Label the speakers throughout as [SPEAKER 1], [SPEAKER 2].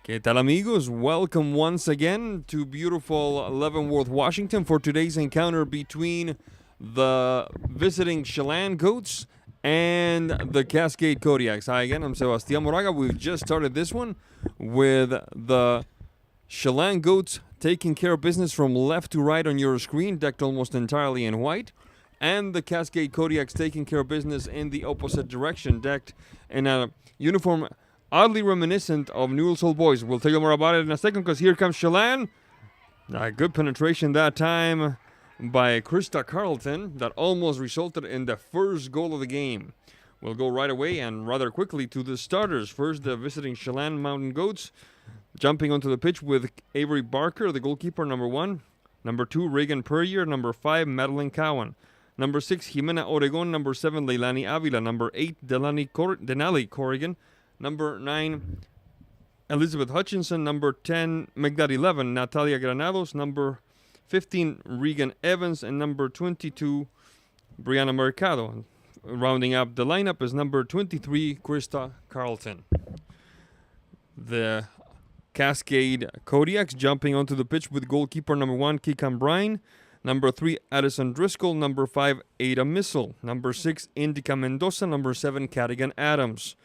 [SPEAKER 1] ¿Qué tal, amigos? Welcome once again to beautiful Leavenworth, Washington for today's encounter between the visiting Chelan goats and the Cascade Kodiaks. Hi again, I'm Sebastián Moraga. We've just started this one with the Chelan goats taking care of business from left to right on your screen, decked almost entirely in white, and the Cascade Kodiaks taking care of business in the opposite direction, decked in a uniform oddly reminiscent of Newell's Old Boys. We'll tell you more about it in a second because here comes Chelan. A good penetration that time by Krista Carlton that almost resulted in the first goal of the game. We'll go right away and rather quickly to the starters. First, the visiting Chelan Mountain Goats jumping onto the pitch with Avery Barker, the goalkeeper, number 1. Number 2, Reagan Purrier. Number 5, Madeline Cowan. Number 6, Jimena Oregon. Number 7, Leilani Avila. Number 8, Denali Corrigan. Number 9, Elizabeth Hutchinson. Number 10, make that 11, Natalia Granados. Number 15, Regan Evans. And number 22, Brianna Mercado. Rounding up the lineup is number 23, Krista Carlton. The Cascade Kodiaks jumping onto the pitch with goalkeeper number 1, Kikan Brine. Number 3, Addison Driscoll. Number 5, Ada Missel. Number 6, Indica Mendoza. Number 7, Cadigan Adams.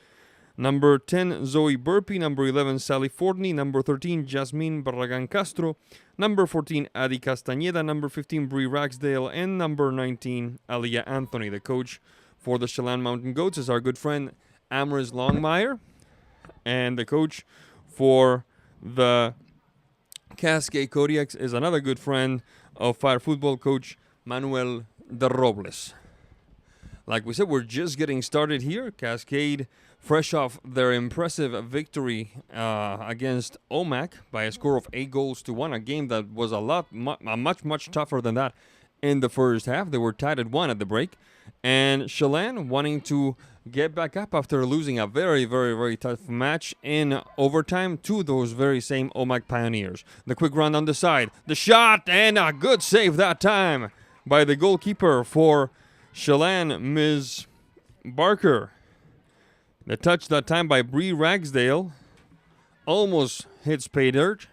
[SPEAKER 1] Number 10, Zoe Burpee. Number 11, Sally Fortney. Number 13, Jasmine Barragan Castro. Number 14, Adi Castañeda. Number 15, Bree Ragsdale. And number 19, Alia Anthony. The coach for the Chelan Mountain Goats is our good friend Amaris Longmire. And the coach for the Cascade Kodiaks is another good friend of Fire Football coach Manuel de Robles. Like we said, we're just getting started here. Cascade, fresh off their impressive victory against OMAC by a score of 8-1, a game that was much tougher than that in the first half. They were tied at 1 at the break. And Chelan wanting to get back up after losing a very tough match in overtime to those very same OMAC Pioneers. The quick run on the side, the shot, and a good save that time by the goalkeeper for Chelan, Ms. Barker. The touch that time by Bree Ragsdale almost hits pay dirt.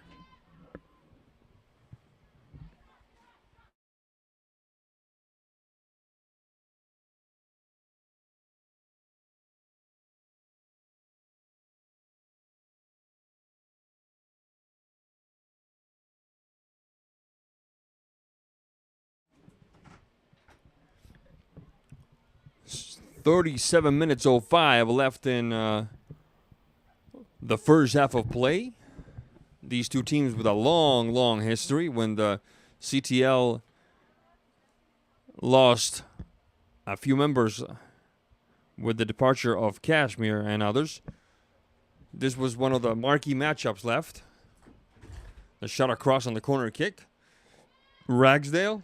[SPEAKER 1] .37:05 left in the first half of play. These two teams with a long history. When the CTL lost a few members with the departure of Kashmir and others, this was one of the marquee matchups left. The shot across on the corner kick. Ragsdale.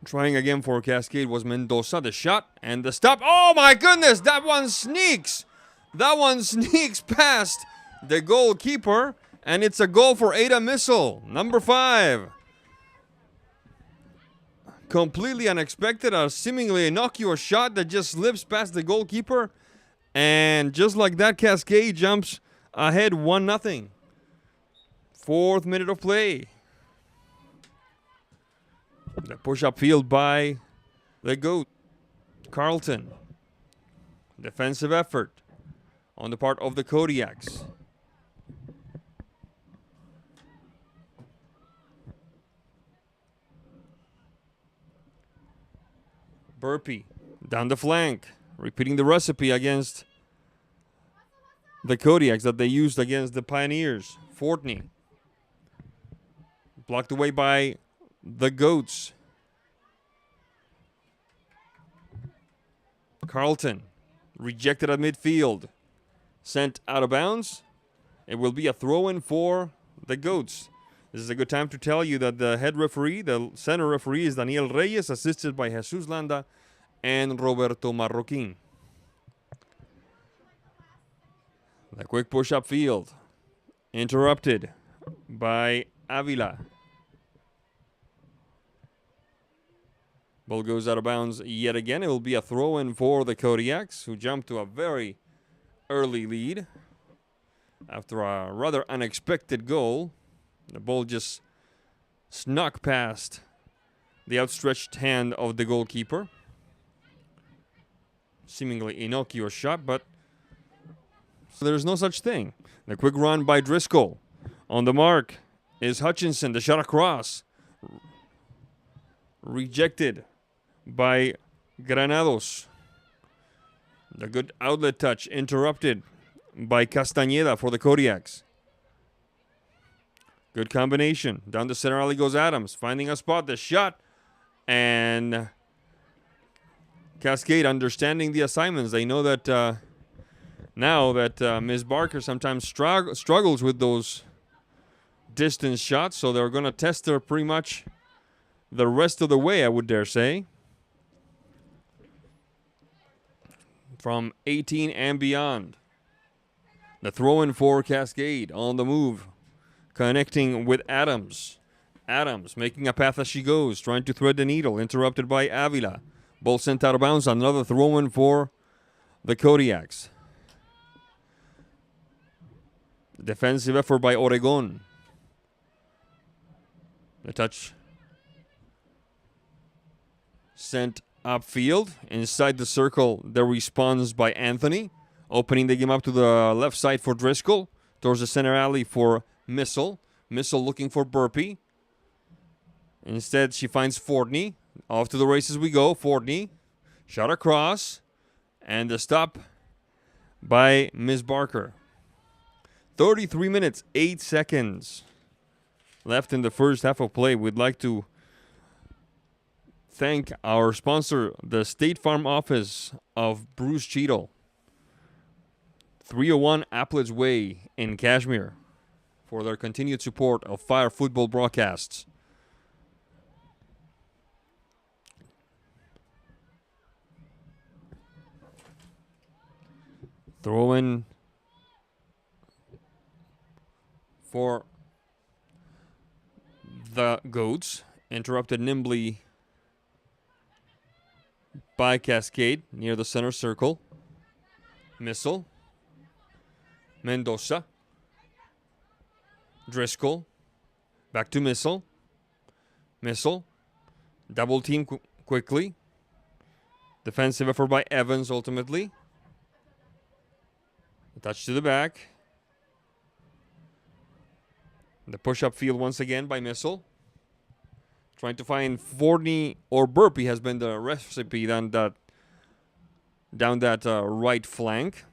[SPEAKER 1] Trying again for Cascade was Mendoza. The shot and the stop. Oh my goodness, that one sneaks. That one sneaks past the goalkeeper, and it's a goal for Ada Missel, number 5. Completely unexpected, a seemingly innocuous shot that just slips past the goalkeeper, and just like that, Cascade jumps ahead 1-0. 4th minute of play. The push-up field by the GOAT, Carlton. Defensive effort on the part of the Kodiaks. Burpee down the flank, repeating the recipe against the Kodiaks that they used against the Pioneers. Fortney blocked away by the Goats. Carlton rejected at midfield. Sent out of bounds. It will be a throw-in for the Goats. This is a good time to tell you that the head referee, the center referee, is Daniel Reyes, assisted by Jesus Landa and Roberto Marroquin. The quick push up field. Interrupted by Avila. Ball goes out of bounds yet again. It will be a throw-in for the Kodiaks, who jumped to a very early lead. after a rather unexpected goal. The ball just snuck past the outstretched hand of the goalkeeper. Seemingly innocuous shot, but there's no such thing. The quick run by Driscoll. On the mark is Hutchinson. The shot across. Rejected by Granados. The good outlet touch interrupted by Castañeda for the Kodiaks. Good combination. Down the center alley goes Adams, finding a spot. The shot. And Cascade understanding the assignments. They know that now that Ms. Barker sometimes struggles with those distance shots. So they're going to test her pretty much the rest of the way, I would dare say. From 18 and beyond. The throw-in for Cascade on the move. Connecting with Adams. Adams making a path as she goes. Trying to thread the needle. Interrupted by Avila. Ball sent out of bounds. Another throw-in for the Kodiaks. Defensive effort by Oregon. The touch sent upfield. Inside the circle, the response by Anthony. Opening the game up to the left side for Driscoll. Towards the center alley for Missile. Missile looking for Burpee. Instead, she finds Fortney. Off to the races we go. Fortney. Shot across. And the stop by Ms. Barker. 33 minutes, 8 seconds left in the first half of play. We'd like to thank our sponsor, the State Farm office of Bruce Cheadle. 301 Applets Way in Kashmir, for their continued support of Fire football broadcasts. Throw in for the Goats. Interrupted nimbly by Cascade near the center circle. Missile. Mendoza. Driscoll. Back to Missile. Missile. Double team quickly. Defensive effort by Evans ultimately. A touch to the back. The push-up field once again by Missile. Trying to find Forney or Burpee has been the recipe down that right flank.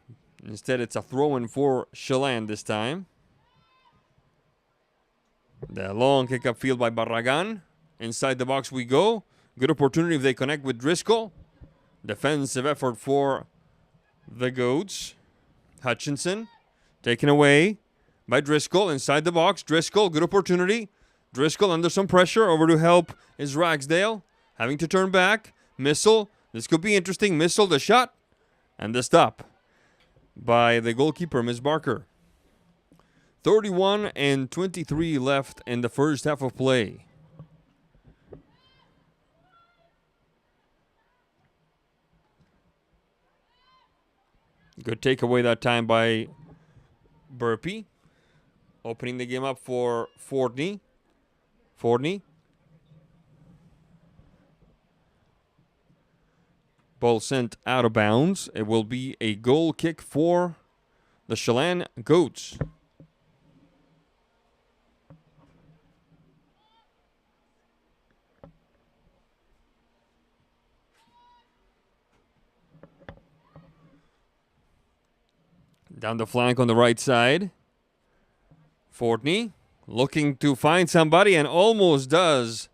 [SPEAKER 1] Instead, it's a throw-in for Chelan this time. The long kick-up field by Barragan. Inside the box we go. Good opportunity if they connect with Driscoll. Defensive effort for the Goats. Hutchinson taken away by Driscoll. Inside the box. Driscoll, good opportunity. Driscoll under some pressure. Over to help is Ragsdale. Having to turn back. Missile. This could be interesting. Missile, the shot. And the stop by the goalkeeper, Ms. Barker. 31 and 23 left in the first half of play. Good takeaway that time by Burpee. Opening the game up for Fortney. Fortney. Ball sent out of bounds. It will be a goal kick for the Chelan Goats. Down the flank on the right side. Fortney looking to find somebody and almost does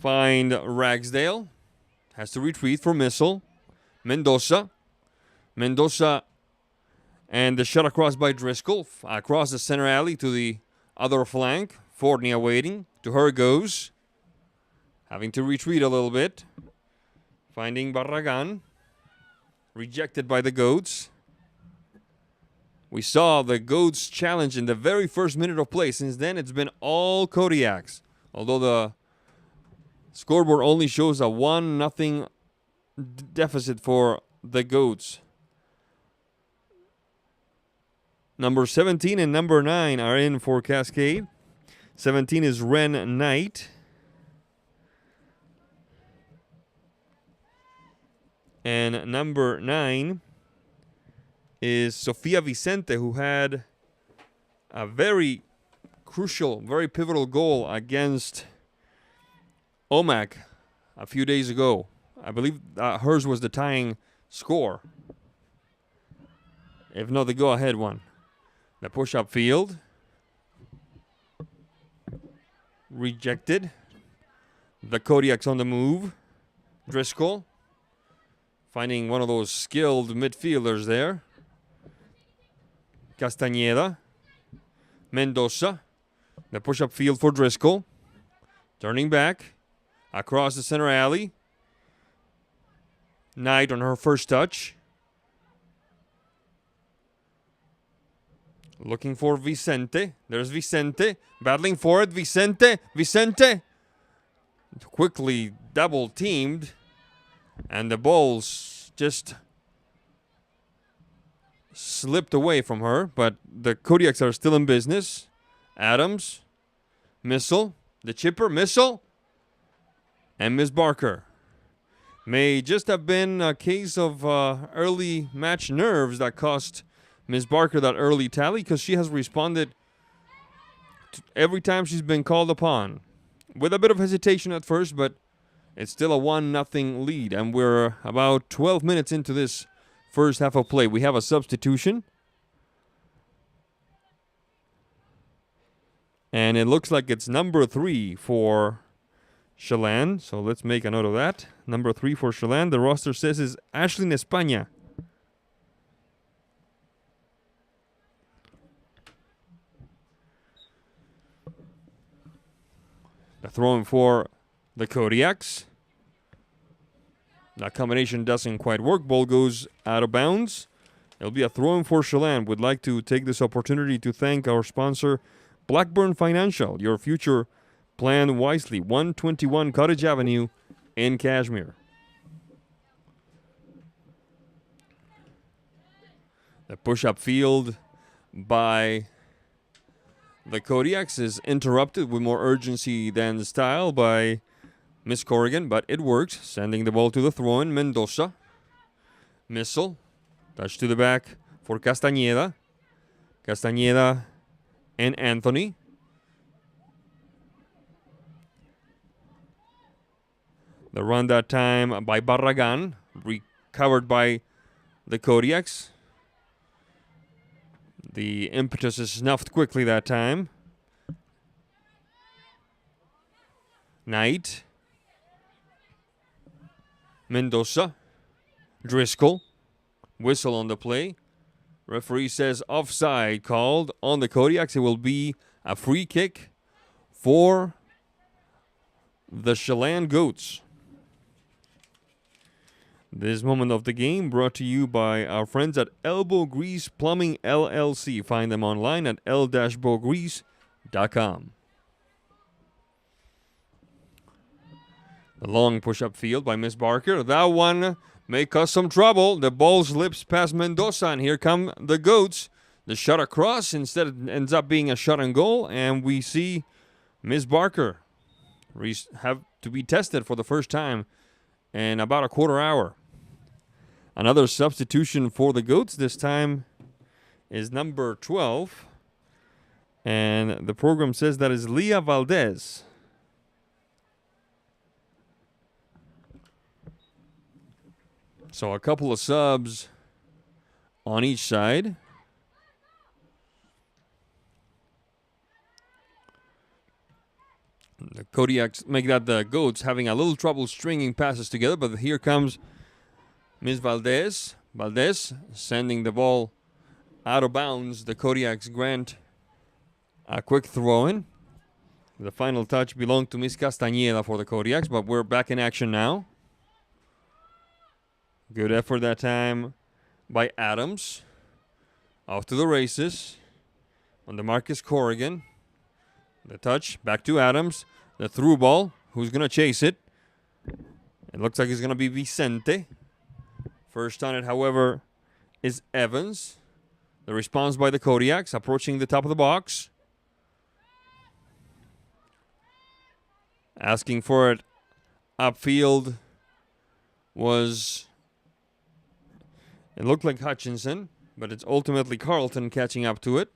[SPEAKER 1] find Ragsdale. Has to retreat for Missile. Mendoza. Mendoza and the shot across by Driscoll. Across the center alley to the other flank. Fortney awaiting. To her goes. Having to retreat a little bit. Finding Barragan. Rejected by the Goats. We saw the Goats challenge in the very first minute of play. Since then, it's been all Kodiaks. Although the scoreboard only shows a 1-0 deficit for the Goats. Number 17 and number 9 are in for Cascade. 17 is Ren Knight. And number 9 is Sofia Vicente, who had a very crucial, very pivotal goal against Omac a few days ago. I believe hers was the tying score, if not the go-ahead one. The push-up field. Rejected. The Kodiaks on the move. Driscoll finding one of those skilled midfielders there. Castañeda. Mendoza. The push-up field for Driscoll. Turning back. Across the center alley. Knight on her first touch. Looking for Vicente. There's Vicente. Battling for it. Vicente. Vicente. Quickly double teamed. And the balls just slipped away from her. But the Kodiaks are still in business. Adams. Missile. The chipper. Missile. And Miss Barker. May just have been a case of early match nerves that cost Miss Barker that early tally, because she has responded every time she's been called upon. With a bit of hesitation at first, but it's still a 1-0 lead. And we're about 12 minutes into this first half of play. We have a substitution. And it looks like it's number 3 for Chelan. So let's make a note of that. Number 3 for Chelan. The roster says is Ashlyn España. The throw-in for the Kodiaks. That combination doesn't quite work. Ball goes out of bounds. It'll be a throw-in for Chelan. Would like to take this opportunity to thank our sponsor, Blackburn Financial. Your future plan wisely. 121 Cottage Avenue in Kashmir. The push-up field by the Kodiaks is interrupted with more urgency than style by Miss Corrigan, but it works. Sending the ball to the throw-in. Mendoza. Missile. Touch to the back for Castañeda. Castañeda and Anthony. The run that time by Barragan. Recovered by the Kodiaks. The impetus is snuffed quickly that time. Knight. Mendoza. Driscoll. Whistle on the play. Referee says offside called on the Kodiaks. It will be a free kick for the Chelan Goats. This moment of the game brought to you by our friends at Elbow Grease Plumbing LLC. Find them online at l-bowgrease.com. The long push-up field by Miss Barker. That one may cause some trouble. The ball slips past Mendoza, and here come the Goats. The shot across. Instead, it ends up being a shot on goal, and we see Miss Barker have to be tested for the first time in about a quarter hour. Another substitution for the Goats. This time is number 12. And the program says that is Leah Valdez. So a couple of subs on each side. The Kodiaks make that the Goats having a little trouble stringing passes together, but here comes Miss Valdez. Valdez sending the ball out of bounds. The Kodiaks grant a quick throw-in. The final touch belonged to Miss Castañeda for the Kodiaks, but we're back in action now. Good effort that time by Adams. Off to the races. On the Marcus Corrigan. The touch back to Adams. The through ball. Who's going to chase it? It looks like it's going to be Vicente. First on it, however, is Evans. The response by the Kodiaks approaching the top of the box. Asking for it upfield was, it looked like Hutchinson, but it's ultimately Carlton catching up to it.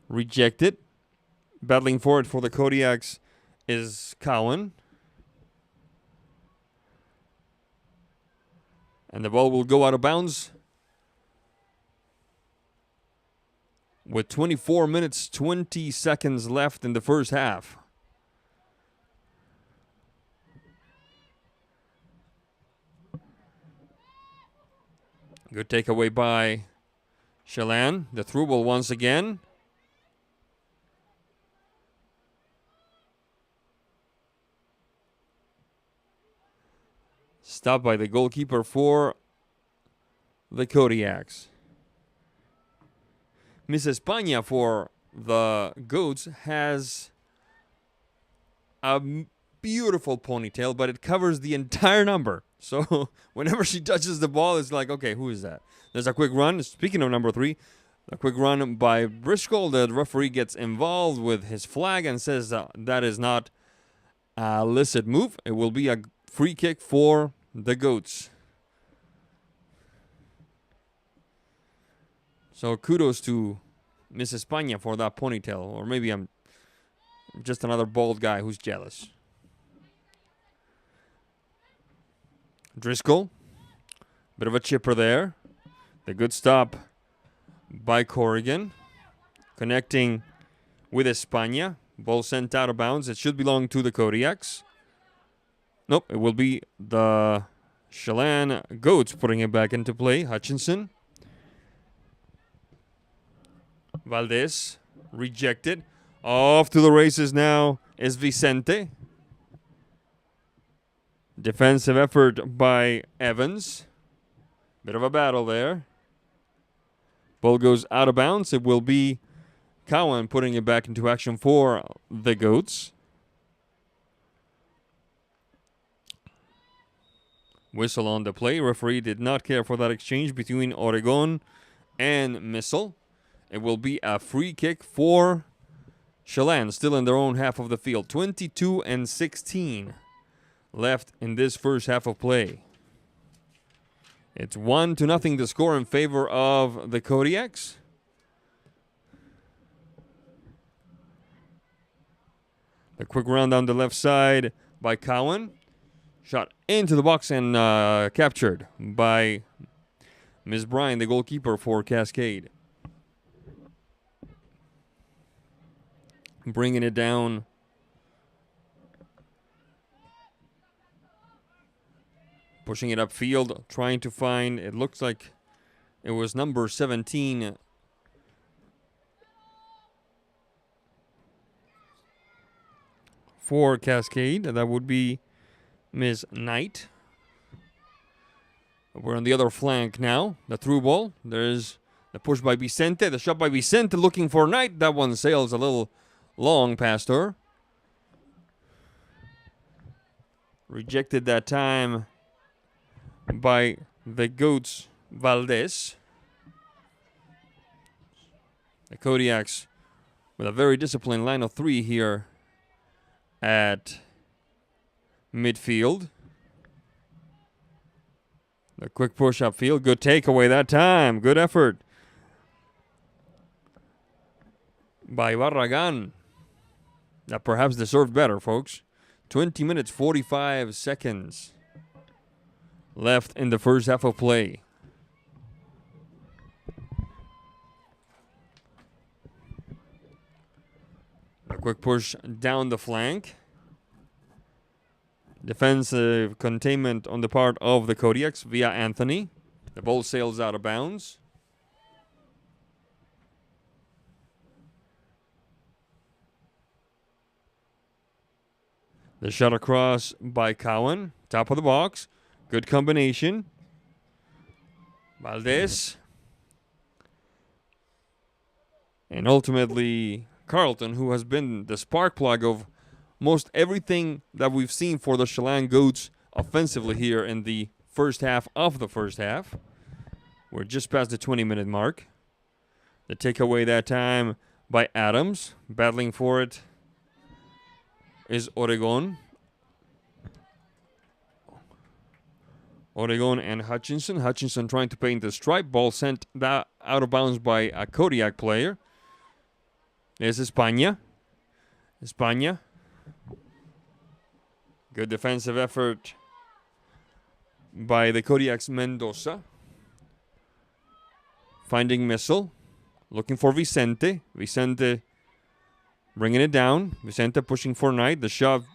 [SPEAKER 1] Rejected. Battling for it for the Kodiaks is Cowan. And the ball will go out of bounds with 24 minutes, 20 seconds left in the first half. Good takeaway by Chelan. The through ball once again. Stopped by the goalkeeper for the Kodiaks. Miss España for the Goats has a beautiful ponytail, but it covers the entire number. So whenever she touches the ball, it's like, okay, who is that? There's a quick run. Speaking of number 3, a quick run by Briscoe. The referee gets involved with his flag and says that is not a illicit move. It will be a free kick for the Goats. So kudos to Miss España for that ponytail. Or maybe I'm just another bald guy who's jealous. Driscoll. Bit of a chipper there. The good stop by Corrigan. Connecting with España. Ball sent out of bounds. It should belong to the Kodiaks. Nope, it will be the Chelan Goats putting it back into play. Hutchinson. Valdez. Rejected. Off to the races now is Vicente. Defensive effort by Evans. Bit of a battle there. Ball goes out of bounds. It will be Cowan putting it back into action for the Goats. Whistle on the play. Referee did not care for that exchange between Oregon and Missile. It will be a free kick for Chelan, still in their own half of the field. 22-16 left in this first half of play. It's 1-0 the score in favor of the Kodiaks. A quick run down the left side by Cowan. Shot into the box and captured by Ms. Bryan, the goalkeeper for Cascade. Bringing it down. Pushing it upfield, trying to find, it looks like it was number 17. For Cascade, that would be Ms. Knight. We're on the other flank now. The through ball. There's the push by Vicente. The shot by Vicente looking for Knight. That one sails a little long past her. Rejected that time by the Goats Valdez. The Kodiaks with a very disciplined line of 3 here at midfield. The quick push upfield. Good takeaway that time. Good effort by Barragan. That perhaps deserved better, folks. 20 minutes, 45 seconds left in the first half of play. A quick push down the flank. Defensive containment on the part of the Kodiaks via Anthony. The ball sails out of bounds. The shot across by Cowan. Top of the box. Good combination. Valdez. And ultimately, Carlton, who has been the spark plug of most everything that we've seen for the Chelan Goats offensively here in the first half of the first half. We're just past the 20-minute mark. The takeaway that time by Adams. Battling for it is Oregon. Oregon and Hutchinson. Hutchinson trying to paint the stripe. Ball sent out of bounds by a Kodiak player. There's España. España. Good defensive effort by the Kodiak's Mendoza. Finding missile. Looking for Vicente. Vicente bringing it down. Vicente pushing for Knight. The shove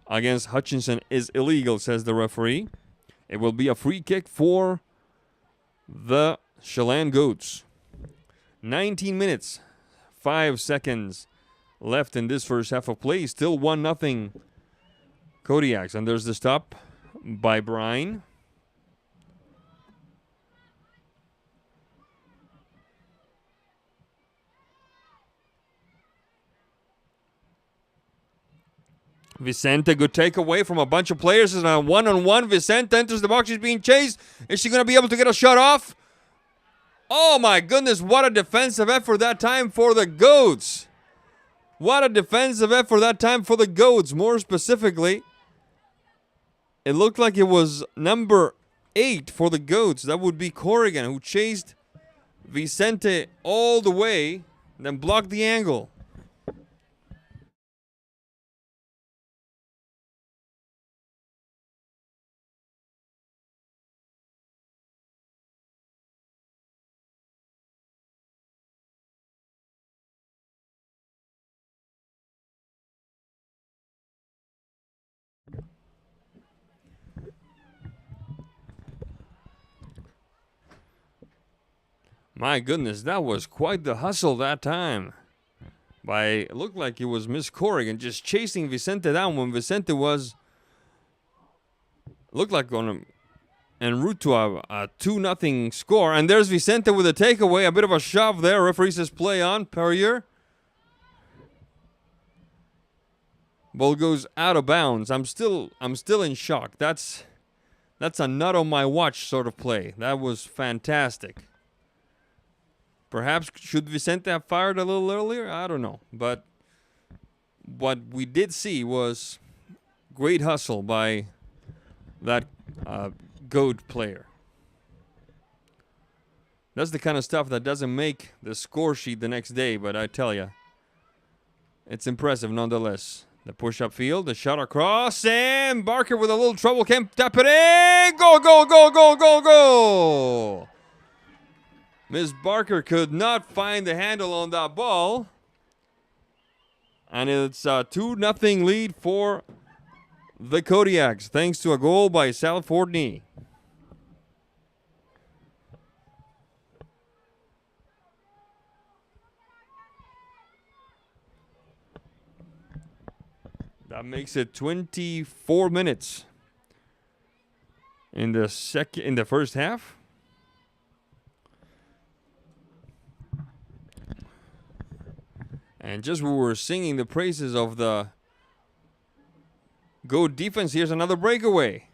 [SPEAKER 1] against Hutchinson is illegal, says the referee. It will be a free kick for the Chelan Goats. 19 minutes, 5 seconds left in this first half of play. Still 1-0 Kodiaks. And there's the stop by Brine. Vicente, good takeaway from a bunch of players. It's a one-on-one. Vicente enters the box. She's being chased. Is she going to be able to get a shot off? Oh, my goodness. What a defensive effort that time for the Goats. What a defensive effort that time for the Goats. More specifically, it looked like it was number 8 for the Goats. That would be Corrigan, who chased Vicente all the way, then blocked the angle. My goodness, that was quite the hustle that time. It looked like it was Miss Corrigan just chasing Vicente down when Vicente was looked like en route to a 2-0 score. And there's Vicente with a takeaway, a bit of a shove there. Referee says play on. Perrier. Ball goes out of bounds. I'm still in shock. That's a not on my watch sort of play. That was fantastic. Perhaps should Vicente have fired a little earlier? I don't know. But what we did see was great hustle by that Goat player. That's the kind of stuff that doesn't make the score sheet the next day, but I tell you, it's impressive nonetheless. The push-up field, the shot across, and Barker with a little trouble can't tap it in. Go, go, go, go, go, go! Ms. Barker could not find the handle on that ball. And it's a 2-0 lead for the Kodiaks, thanks to a goal by Sal Fortney. That makes it 24 minutes in the first half. And just we were singing the praises of the Goat defense, here's another breakaway.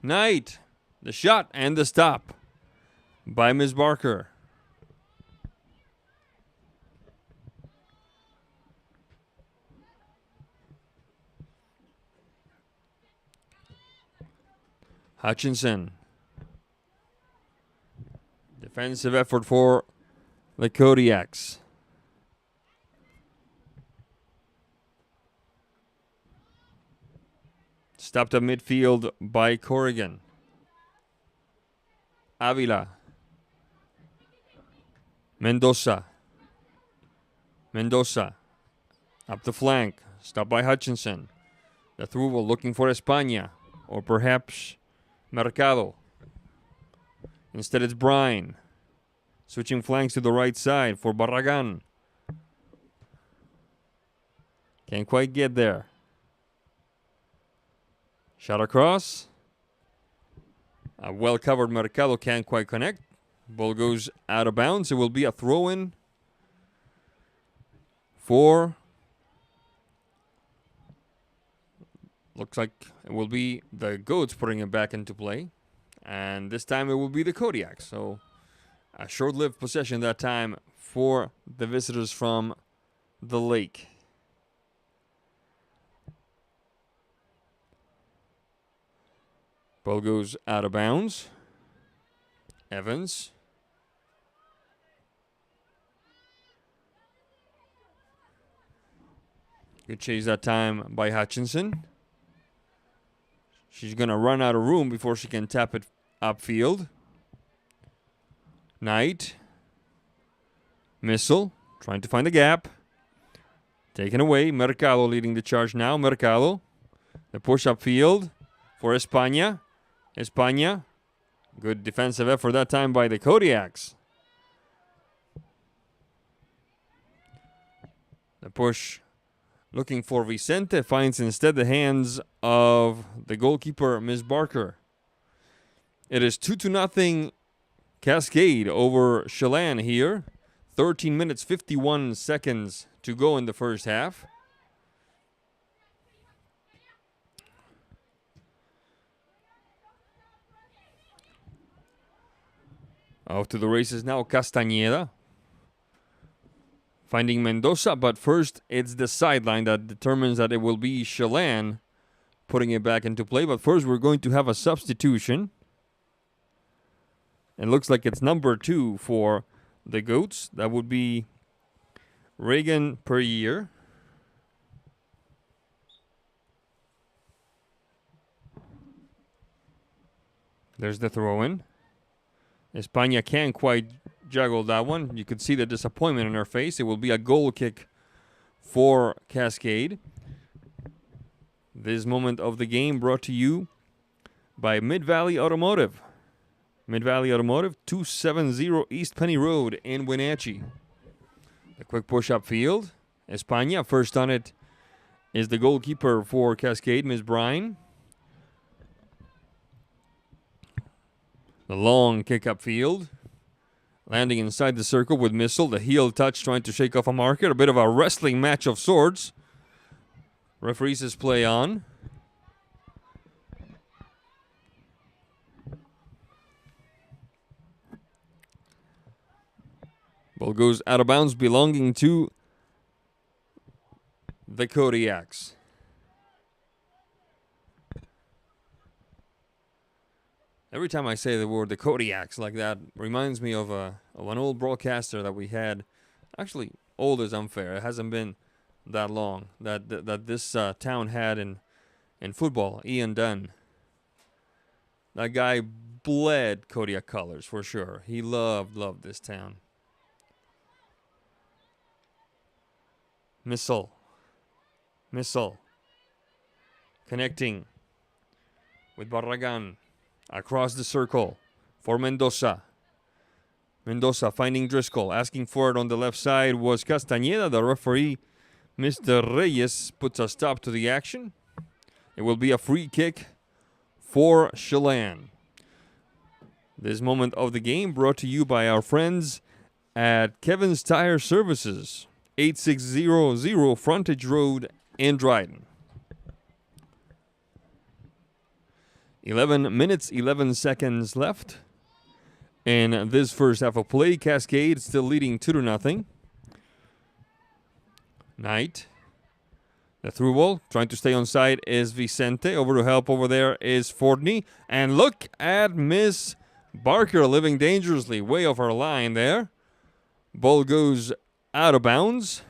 [SPEAKER 1] Knight, the shot and the stop by Ms. Barker. Hutchinson. Defensive effort for the Kodiaks. Stopped at midfield by Corrigan. Avila. Mendoza. Mendoza. Up the flank. Stopped by Hutchinson. The through ball looking for España. Or perhaps Mercado. Instead it's Brine. Switching flanks to the right side for Barragan. Can't quite get there. Shot across. A well-covered Mercado can't quite connect. Ball goes out of bounds. It will be a throw-in for... Looks like it will be the Goats putting it back into play. And this time it will be the Kodiaks. So A short-lived possession that time for the visitors from the lake. Ball goes out of bounds. Evans. Good chase that time by Hutchinson. She's going to run out of room before she can tap it upfield. Knight. Missile. Trying to find the gap. Taken away. Mercado leading the charge now. Mercado. The push upfield for España. España. Good defensive effort that time by the Kodiaks. The push looking for Vicente finds instead the hands of the goalkeeper, Ms. Barker. It is 2-0 Cascade over Chelan here. 13 minutes, 51 seconds to go in the first half. Off to the races now, Castañeda. Finding Mendoza, but first it's the sideline that determines that it will be Chelan putting it back into play. But first we're going to have a substitution. It looks like it's number 2 for the Goats. That would be Reagan Perrier. There's the throw-in. España can't quite juggle that one. You could see the disappointment in her face. It will be a goal kick for Cascade. This moment of the game brought to you by Mid-Valley Automotive. Mid-Valley Automotive, 270 East Penny Road in Wenatchee. A quick push upfield. España, first on it is the goalkeeper for Cascade, Ms. Bryan. The long kick upfield. Landing inside the circle with Missile. The heel touch trying to shake off a marker. A bit of a wrestling match of sorts. Referee says play on. Ball goes out of bounds, belonging to the Kodiaks. Every time I say the word the Kodiaks like that, reminds me of an old broadcaster that we had. Actually, old is unfair. It hasn't been that long that this town had in football. Ian Dunn. That guy bled Kodiak colors for sure. He loved this town. Missile. Connecting with Barragan. Across the circle for Mendoza. Mendoza finding Driscoll. Asking for it on the left side was Castañeda. The referee, Mr. Reyes, puts a stop to the action. It will be a free kick for Chelan. This moment of the game brought to you by our friends at Kevin's Tire Services. 8600 Frontage Road in Dryden. 11 minutes, 11 seconds left. In this first half of play, Cascade still leading 2-0. Knight. The through ball, trying to stay on side is Vicente. Over to help over there is Fortney. And look at Miss Barker living dangerously way off her line there. Ball goes out of bounds.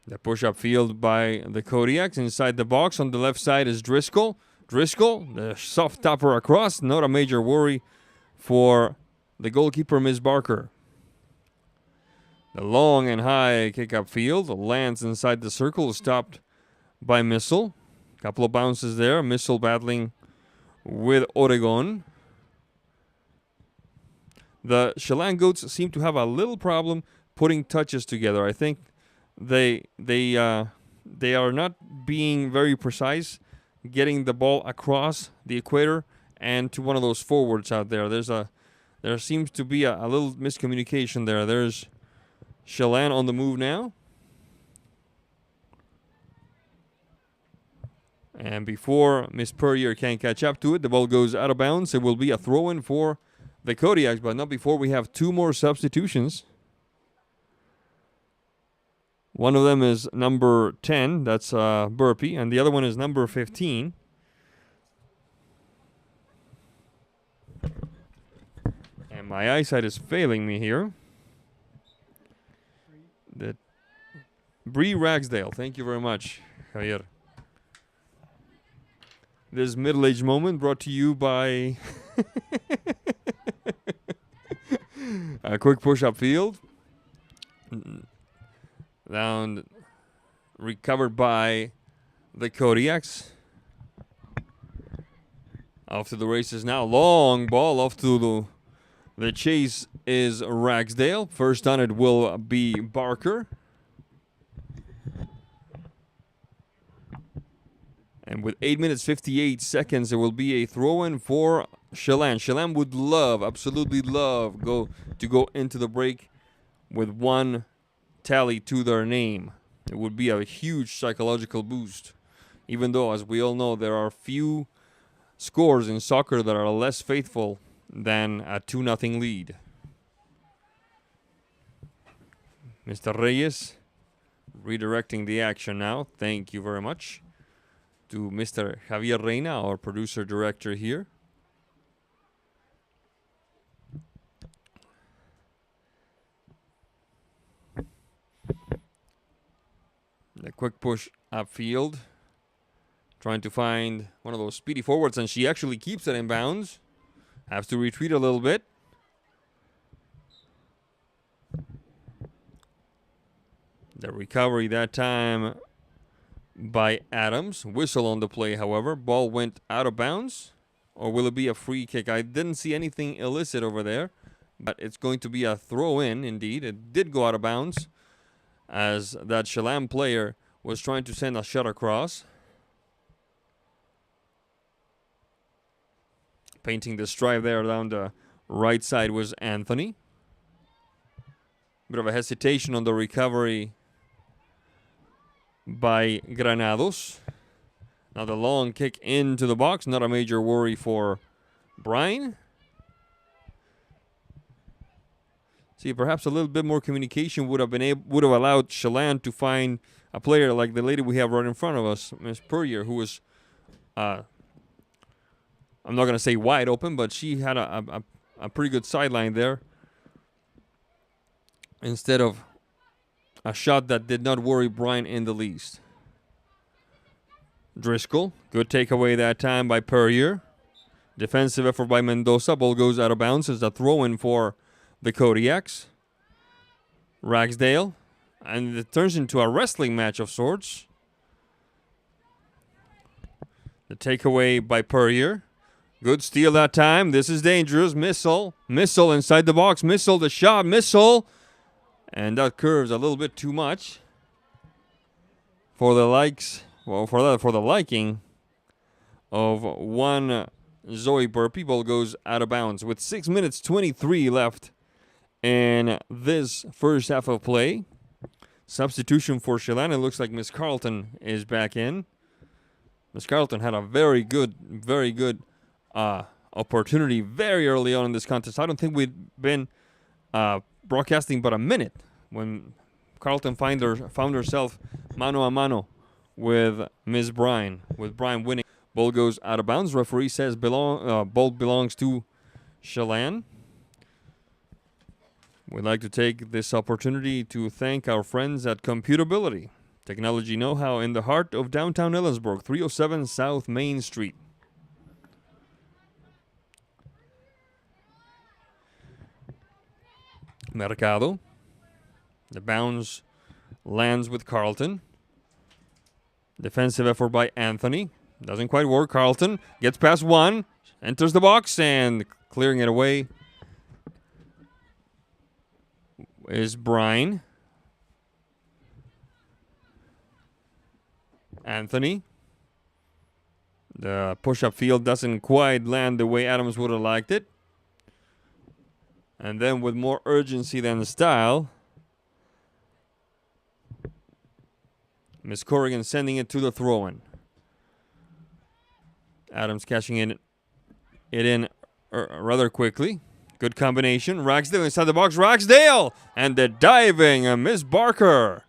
[SPEAKER 1] The push-up field by the Kodiaks. Inside the box on the left side is Driscoll. Driscoll, the soft topper across. Not a major worry for the goalkeeper, Ms. Barker. The long and high kick-up field lands inside the circle. Stopped by Missile. Couple of bounces there. Missile battling with Oregon. The Chelan Goats seem to have a little problem putting touches together. I think they are not being very precise getting the ball across the equator and to one of those forwards out there. There seems to be a little miscommunication there. There's Chelan on the move now. And before Miss Perrier can catch up to it, the ball goes out of bounds. It will be a throw-in for the Kodiaks, but not before we have two more substitutions. One of them is number 10, that's Burpee, and the other one is number 15. And my eyesight is failing me here. Bree Ragsdale, thank you very much, Javier. This middle-aged moment brought to you by a quick push upfield. Down, recovered by the Kodiaks. Off to the races now. Long ball off to the chase is Ragsdale. First on it will be Barker. And with 8 minutes 58 seconds, there will be a throw-in for Chelan. Chelan would love, absolutely love, to go into the break with one tally to their name. It would be a huge psychological boost. Even though, as we all know, there are few scores in soccer that are less faithful than a 2-0 lead. Mr. Reyes redirecting the action now. Thank you very much to Mr. Javier Reina, our producer-director here. The quick push upfield. Trying to find one of those speedy forwards, and she actually keeps it in bounds. Has to retreat a little bit. The recovery that time by Adams. Whistle on the play, however. Ball went out of bounds. Or will it be a free kick? I didn't see anything illicit over there. But it's going to be a throw-in, indeed. It did go out of bounds, as that Chelan player was trying to send a shot across. Painting the stripe there down the right side was Anthony. Bit of a hesitation on the recovery by Granados. Now the long kick into the box. Not a major worry for Brian. See, perhaps a little bit more communication would have allowed Chelan to find a player like the lady we have right in front of us, Miss Purrier, who was, I'm not going to say wide open, but she had a pretty good sideline there, instead of a shot that did not worry Brian in the least. Driscoll, good takeaway that time by Purrier. Defensive effort by Mendoza. Ball goes out of bounds as a throw-in for the Kodiaks. Ragsdale. And it turns into a wrestling match of sorts. The takeaway by Purrier. Good steal that time. This is dangerous. Missile. Missile inside the box. Missile the shot. Missile. And that curves a little bit too much for the likes. Well, for the liking of one Zoe Burpee. Ball goes out of bounds with 6 minutes 23 left in this first half of play. Substitution for Chelan. It looks like Miss Carlton is back in. Miss Carlton had a very good opportunity very early on in this contest. I don't think we'd been broadcasting but a minute when Carlton found herself mano a mano with Miss Bryan, with Bryan winning. Ball goes out of bounds. Referee says ball belongs to Chelan. We'd like to take this opportunity to thank our friends at Computability. Technology know-how in the heart of downtown Ellensburg, 307 South Main Street. Mercado. The bounce lands with Carlton. Defensive effort by Anthony. Doesn't quite work. Carlton gets past one. Enters the box and clearing it away is Brian. Anthony. The push-up field doesn't quite land the way Adams would have liked it. And then with more urgency than style, Miss Corrigan sending it to the throw-in. Adams catching it in rather quickly. Good combination. Ragsdale inside the box. Ragsdale! And the diving Miss Barker.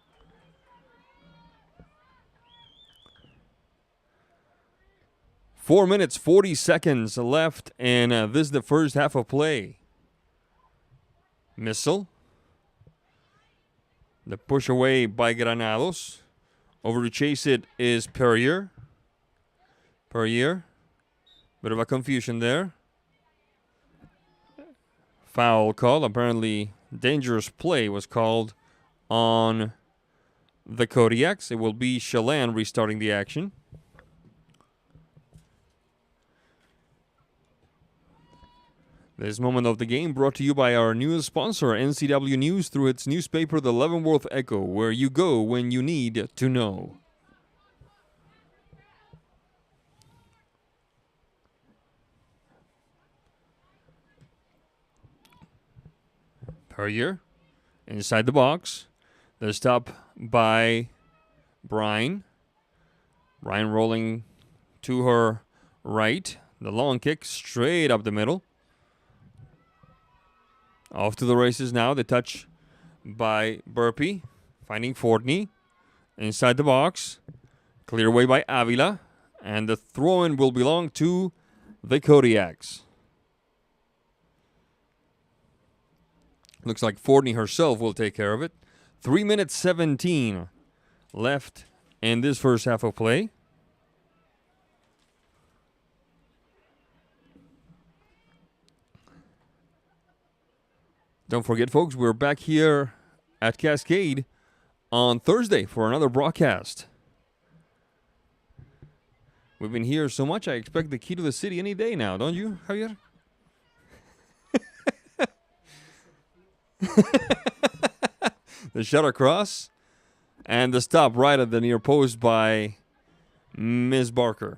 [SPEAKER 1] Four minutes, 40 seconds left, and this is the first half of play. Missile. The push away by Granados. Over to chase it is Perrier. Perrier. Bit of a confusion there. Foul call. Apparently, dangerous play was called on the Kodiaks. It will be Chelan restarting the action. This moment of the game brought to you by our newest sponsor, NCW News, through its newspaper, the Leavenworth Echo, where you go when you need to know. Perrier inside the box. The stop by Brine. Brine rolling to her right. The long kick straight up the middle. Off to the races now. The touch by Burpee. Finding Fortney. Inside the box. Clear away by Avila. And the throw-in will belong to the Kodiaks. Looks like Fortney herself will take care of it. 3 minutes 17 left in this first half of play. Don't forget, folks, we're back here at Cascade on Thursday for another broadcast. We've been here so much, I expect the key to the city any day now, don't you, Javier? The shot across and the stop right at the near post by Ms. Barker.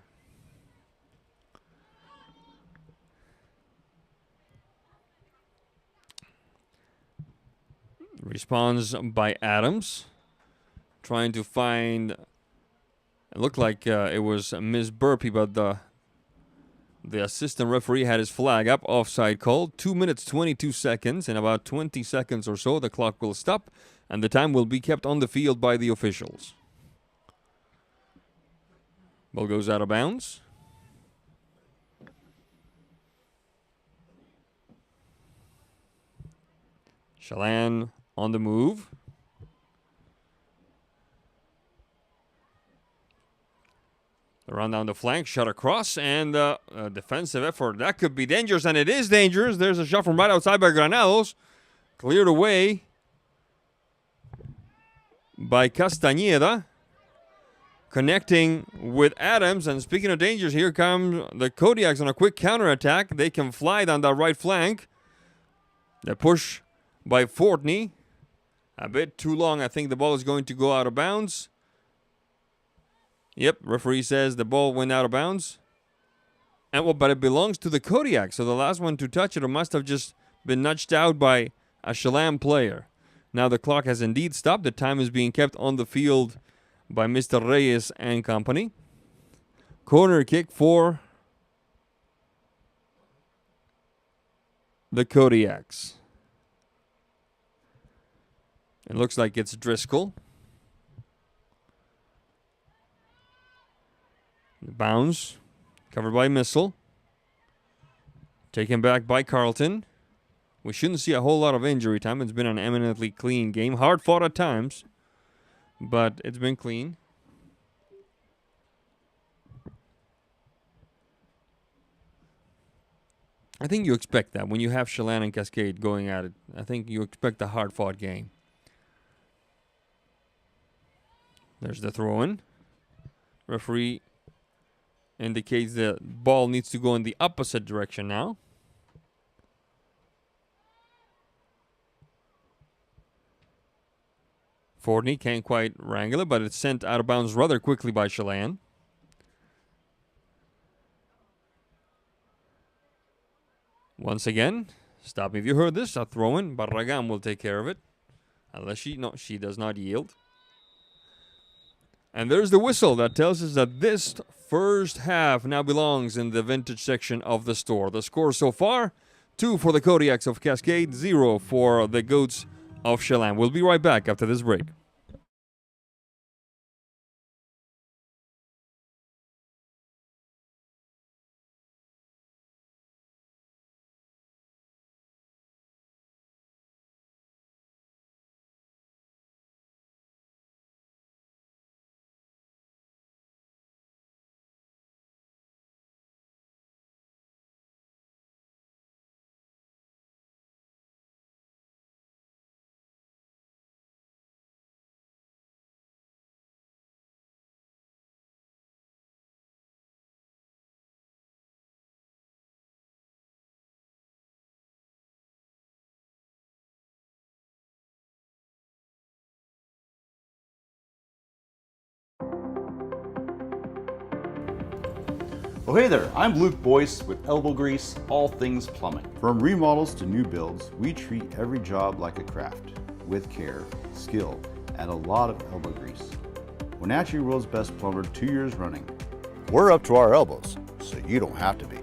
[SPEAKER 1] Response by Adams. Trying to find... It looked like it was Ms. Burpee, but the assistant referee had his flag up. Offside call. 2 minutes, 22 seconds. In about 20 seconds or so, the clock will stop. And the time will be kept on the field by the officials. Ball goes out of bounds. Chelan on the move. Run down the flank, shot across, and defensive effort. That could be dangerous, and it is dangerous. There's a shot from right outside by Granados. Cleared away by Castañeda. Connecting with Adams, and speaking of dangers, here come the Kodiaks on a quick counterattack. They can fly down that right flank. The push by Fortney. A bit too long. I think the ball is going to go out of bounds. Yep, referee says the ball went out of bounds. But it belongs to the Kodiak. So the last one to touch it must have just been nudged out by a Chelan player. Now the clock has indeed stopped. The time is being kept on the field by Mr. Reyes and company. Corner kick for the Kodiaks. It looks like it's Driscoll. Bounce. Covered by Missile. Taken back by Carlton. We shouldn't see a whole lot of injury time. It's been an eminently clean game. Hard fought at times, but it's been clean. I think you expect that when you have Chelan and Cascade going at it. I think you expect a hard fought game. There's the throw-in. Referee indicates the ball needs to go in the opposite direction now. Fortney can't quite wrangle it, but it's sent out of bounds rather quickly by Chelan. Once again, stop me if you heard this. A throw-in. Barragan will take care of it. Unless she does not yield. And there's the whistle that tells us that this first half now belongs in the vintage section of the store. The score so far, 2 for the Kodiaks of Cascade, 0 for the goats of Chelan. We'll be right back after this break.
[SPEAKER 2] Oh hey there, I'm Luke Boyce with Elbow Grease, all things plumbing. From remodels to new builds, we treat every job like a craft, with care, skill, and a lot of elbow grease. We're naturally world's best plumber 2 years running. We're up to our elbows, so you don't have to be.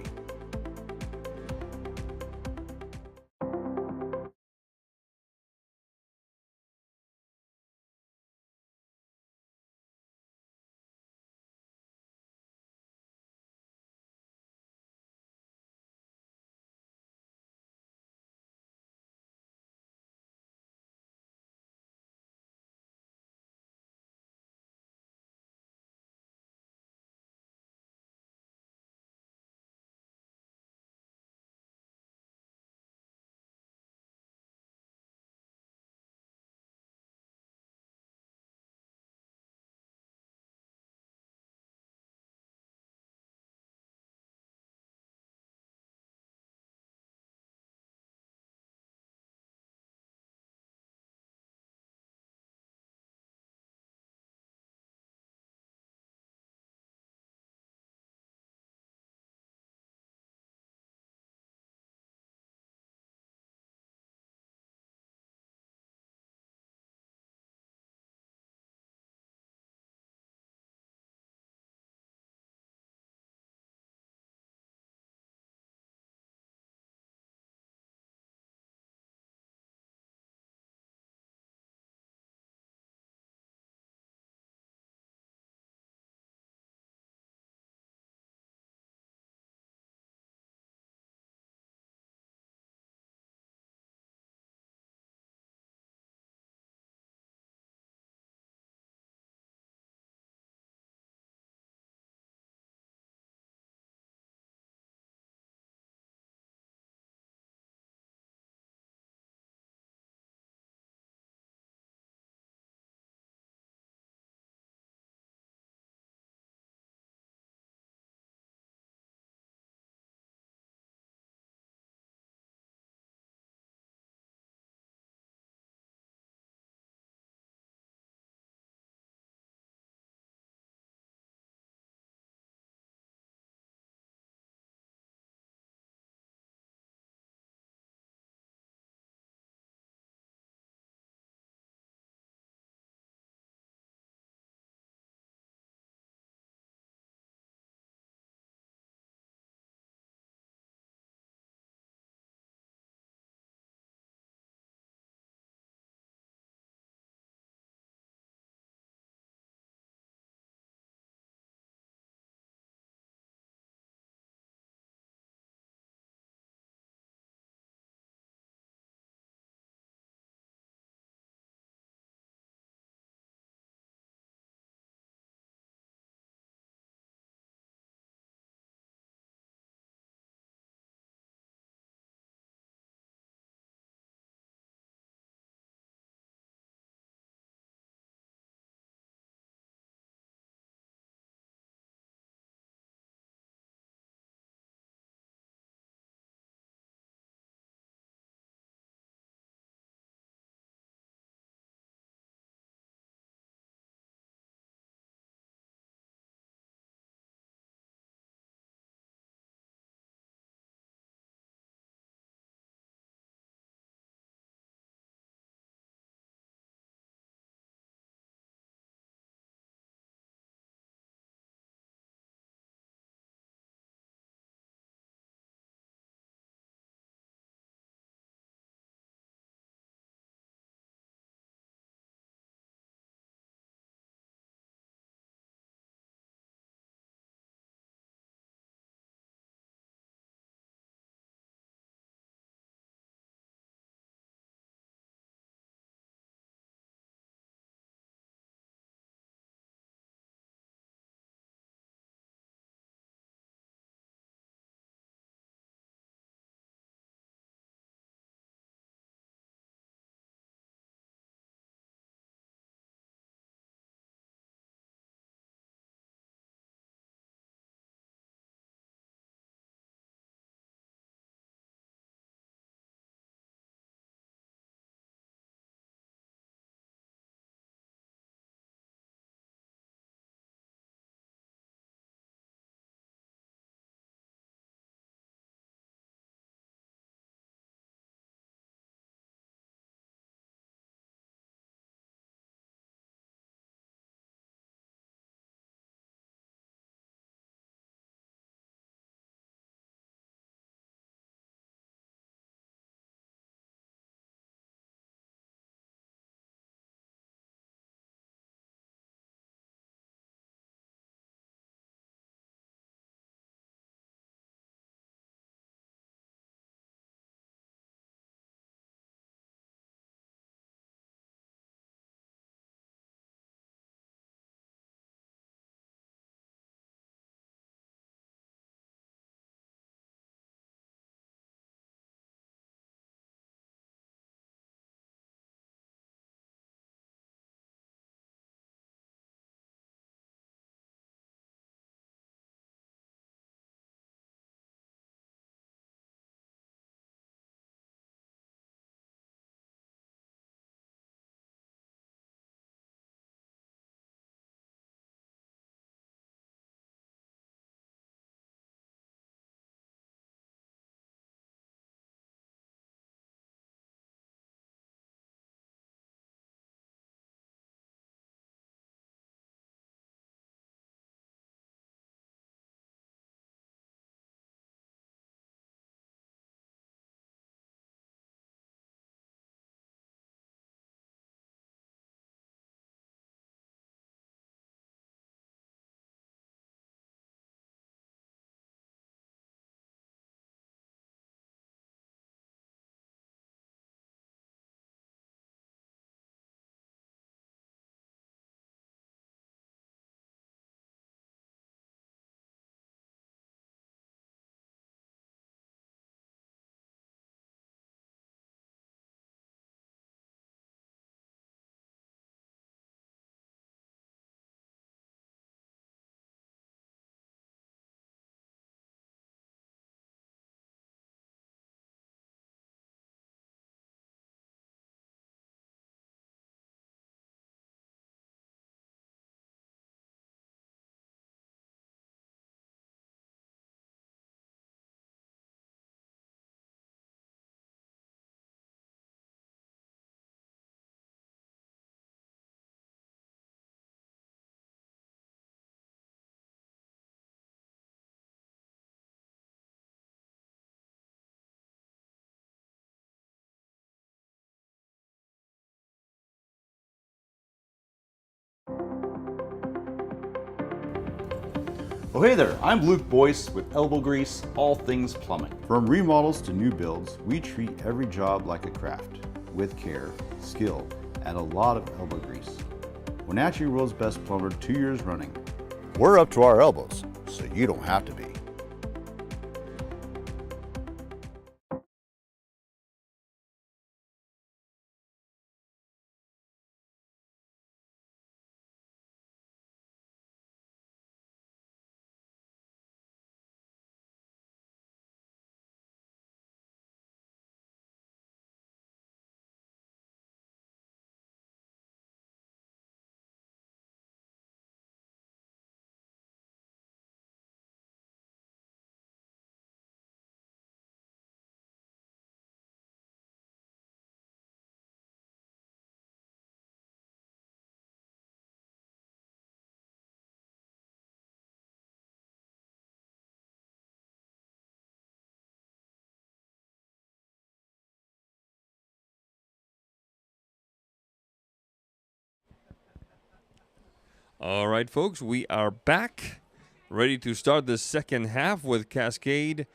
[SPEAKER 2] Oh hey there, I'm Luke Boyce with Elbow Grease, all things plumbing. From remodels to new builds, we treat every job like a craft, with care, skill, and a lot of elbow grease. We're Wenatchee World's Best Plumber 2 years running. We're up to our elbows, so you don't have to be.
[SPEAKER 1] All right, folks, we are back, ready to start the second half with Cascade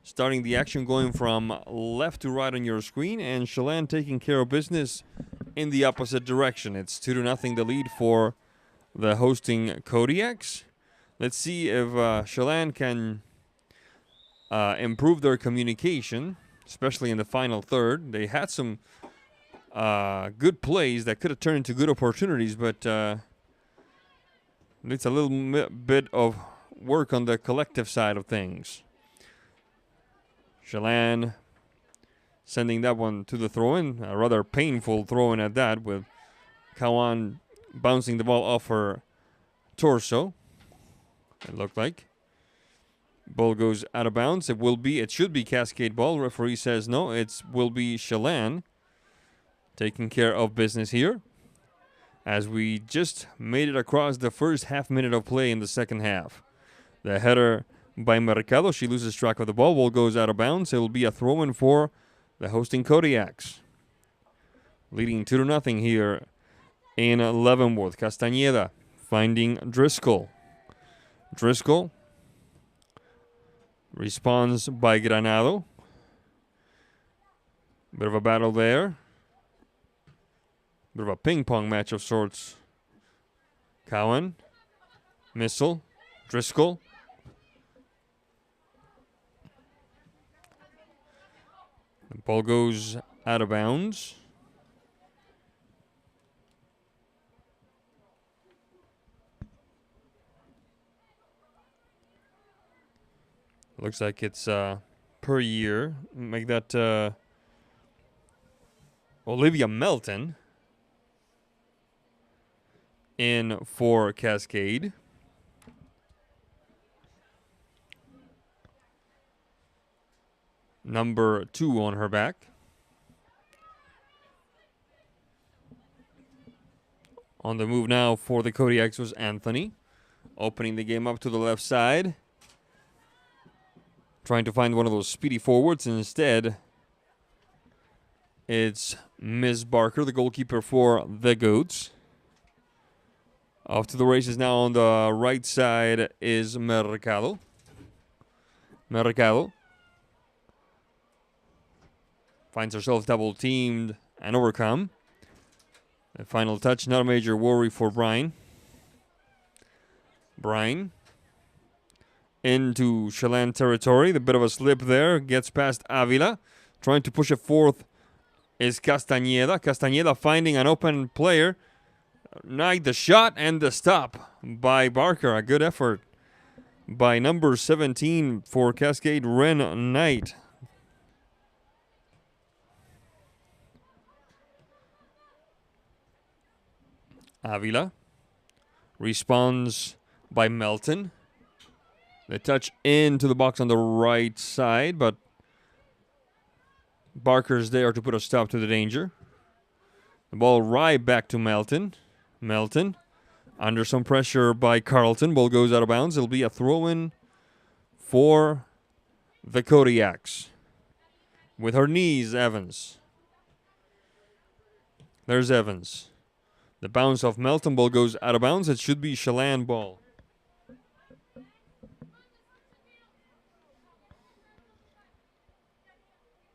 [SPEAKER 1] starting the action, going from left to right on your screen, and Chelan taking care of business in the opposite direction. It's 2-0 the lead for the hosting Kodiaks. Let's see if Chelan can improve their communication, especially in the final third. They had some good plays that could have turned into good opportunities, but it's a little bit of work on the collective side of things. Chelan sending that one to the throw-in, a rather painful throw-in at that, with Kawan bouncing the ball off her torso. It looked like. Ball goes out of bounds. It should be Cascade ball. Referee says no. It will be Chelan taking care of business here, as we just made it across the first half minute of play in the second half. The header by Mercado. She loses track of the ball. Ball goes out of bounds. It will be a throw-in for the hosting Kodiaks. Leading 2-0 here in Leavenworth. Castañeda finding Driscoll. Driscoll responds by Granado. Bit of a battle there. Bit of a ping-pong match of sorts. Cowan. Missile. Driscoll. The ball goes out of bounds. Looks like it's per year. Make that Olivia Melton in for Cascade. Number 2 on her back. On the move now for the Kodiaks was Anthony. Opening the game up to the left side. Trying to find one of those speedy forwards. Instead, it's Ms. Barker, the goalkeeper for the Goats. Off to the races now on the right side is Mercado. Mercado finds herself double-teamed and overcome. The final touch, not a major worry for Brian. Brian into Chelan territory. The bit of a slip there. Gets past Avila. Trying to push it forth is Castañeda. Castañeda finding an open player. Knight the shot and the stop by Barker. A good effort by number 17 for Cascade, Ren Knight. Avila responds by Melton. They touch into the box on the right side, but Barker's there to put a stop to the danger. The ball right back to Melton. Melton under some pressure by Carlton. Ball goes out of bounds. It'll be a throw-in for the Kodiaks. With her knees, Evans. There's Evans. The bounce of Melton ball goes out of bounds. It should be Chelan ball.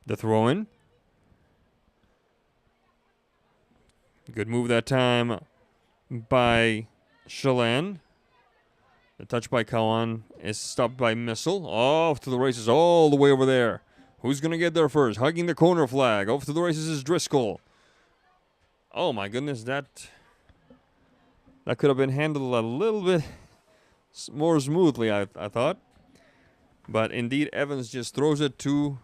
[SPEAKER 1] The throw in. Good move that time by Chelan. The touch by Cowan is stopped by Missile. Off to the races all the way over there. Who's going to get there first? Hugging the corner flag. Off to the races is Driscoll. Oh my goodness, that could have been handled a little bit more smoothly, I thought. But indeed, Evans just throws it to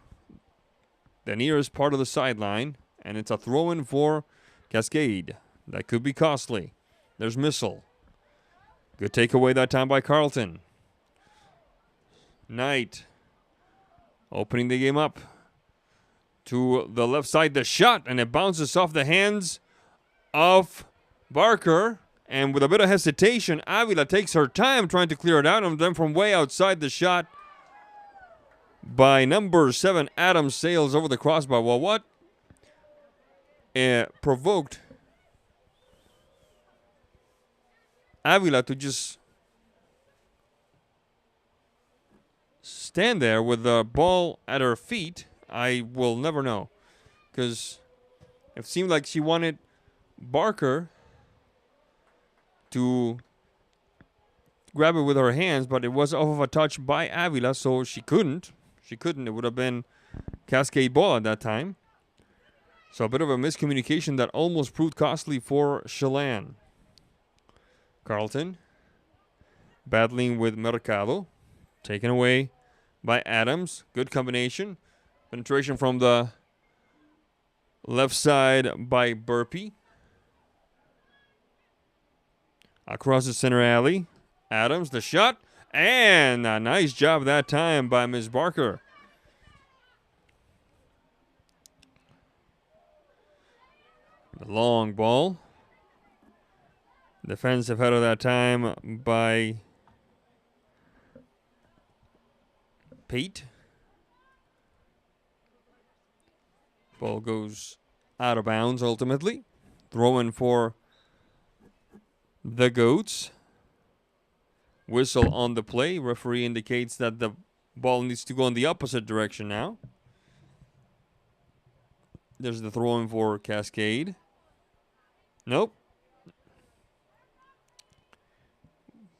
[SPEAKER 1] the nearest part of the sideline, and it's a throw-in for Cascade. That could be costly. There's Missile. Good takeaway that time by Carlton. Knight opening the game up to the left side. The shot, and it bounces off the hands of Barker. And with a bit of hesitation, Avila takes her time trying to clear it out. And then from way outside, the shot by number 7, Adams, sails over the crossbar. Well, what provoked Avila to just stand there with the ball at her feet, I will never know. Because it seemed like she wanted Barker to grab it with her hands, but it was off of a touch by Avila, so she couldn't. It would have been Cascade ball at that time. So a bit of a miscommunication that almost proved costly for Chelan. Carlton battling with Mercado. Taken away by Adams. Good combination. Penetration from the left side by Burpee. Across the center alley. Adams, the shot. And a nice job that time by Ms. Barker. The long ball. Defensive header that time by Pate. Ball goes out of bounds ultimately. Throwing for the Goats. Whistle on the play. Referee indicates that the ball needs to go in the opposite direction now. There's the throw in for Cascade. Nope.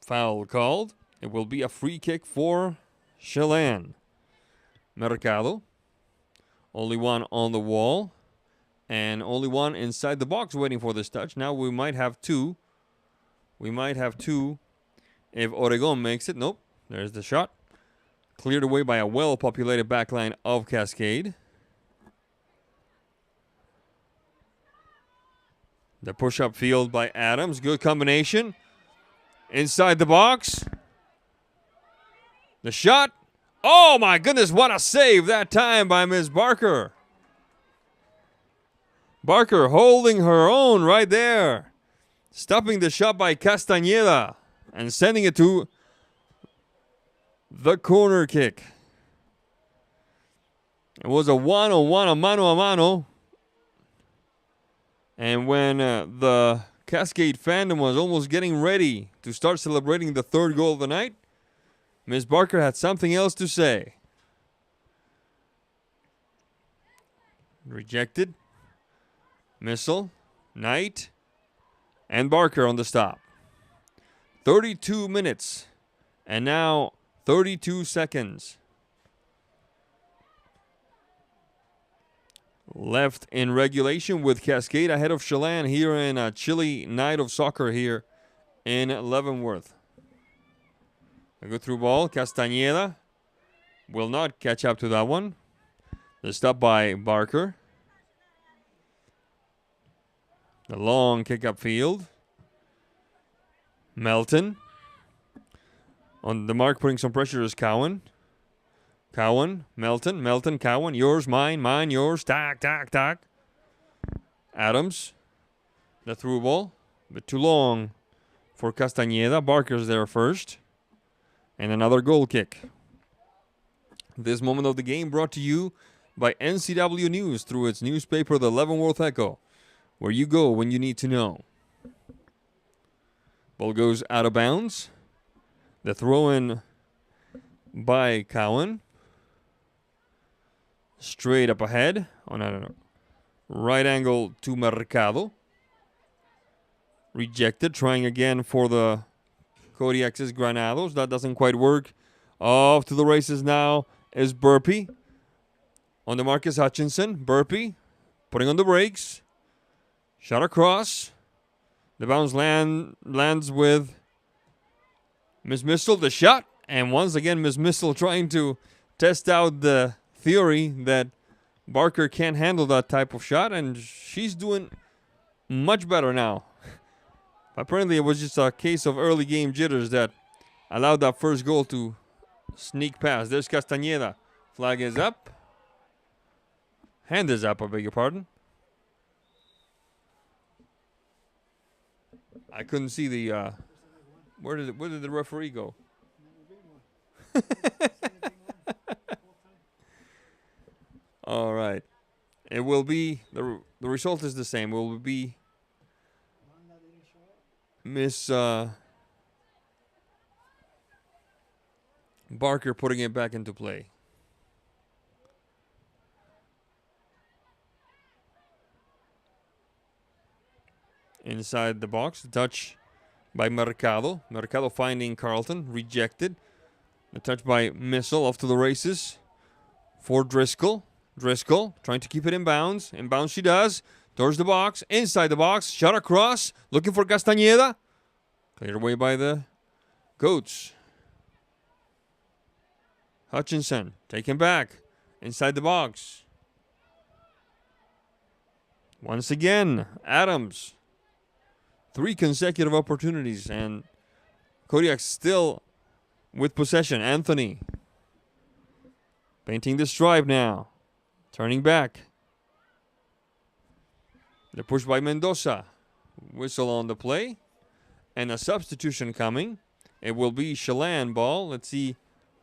[SPEAKER 1] Foul called. It will be a free kick for Chelan. Mercado. Only one on the wall. And only one inside the box waiting for this touch. Now we might have two. If Oregon makes it. Nope. There's the shot. Cleared away by a well-populated backline of Cascade. The push-up field by Adams. Good combination. Inside the box. The shot. Oh, my goodness. What a save that time by Ms. Barker. Barker holding her own right there. Stopping the shot by Castañeda. And sending it to the corner kick. It was a one-on-one, a mano-a-mano. And when the Cascade fandom was almost getting ready to start celebrating the third goal of the night, Ms. Barker had something else to say. Rejected. Missile. Knight. And Barker on the stop. 32 minutes. And now 32 seconds. Left in regulation with Cascade ahead of Chelan here in a chilly night of soccer here in Leavenworth. A good through ball. Castañeda will not catch up to that one. The stop by Barker. The long kick up field. Melton. On the mark, putting some pressure is Cowan. Cowan, Melton, Cowan. Yours, mine, yours. Tack, tack, tack. Adams. The through ball. But too long for Castañeda. Barker's there first. And another goal kick. This moment of the game brought to you by NCW News through its newspaper, the Leavenworth Echo, where you go when you need to know. Ball goes out of bounds. The throw in by Cowan. Straight up ahead on a right angle to Mercado. Rejected. Trying again for the Kodiak's Granados. That doesn't quite work. Off to the races now is Burpee. On the Marcus Hutchinson. Burpee putting on the brakes. Shot across. The bounce lands with Miss Missile. The shot. And once again, Miss Missile trying to test out the theory that Barker can't handle that type of shot. And she's doing much better now. Apparently, it was just a case of early game jitters that allowed that first goal to sneak past. There's Castañeda. Flag is up. Hand is up, I beg your pardon. I couldn't see the... where did the referee go? All right. It will be... The result is the same. It will be... Miss Barker putting it back into play. Inside the box, the touch by Mercado. Mercado finding Carlton, rejected. The touch by Missile, off to the races for Driscoll. Driscoll trying to keep it in bounds. In bounds she does. Towards the box, inside the box, shot across, looking for Castañeda. Cleared away by the Goats. Hutchinson taken back, inside the box. Once again, Adams. 3 consecutive opportunities, and Kodiak still with possession. Anthony painting the stripe now, turning back. The push by Mendoza. Whistle on the play. And a substitution coming. It will be Chelan ball. Let's see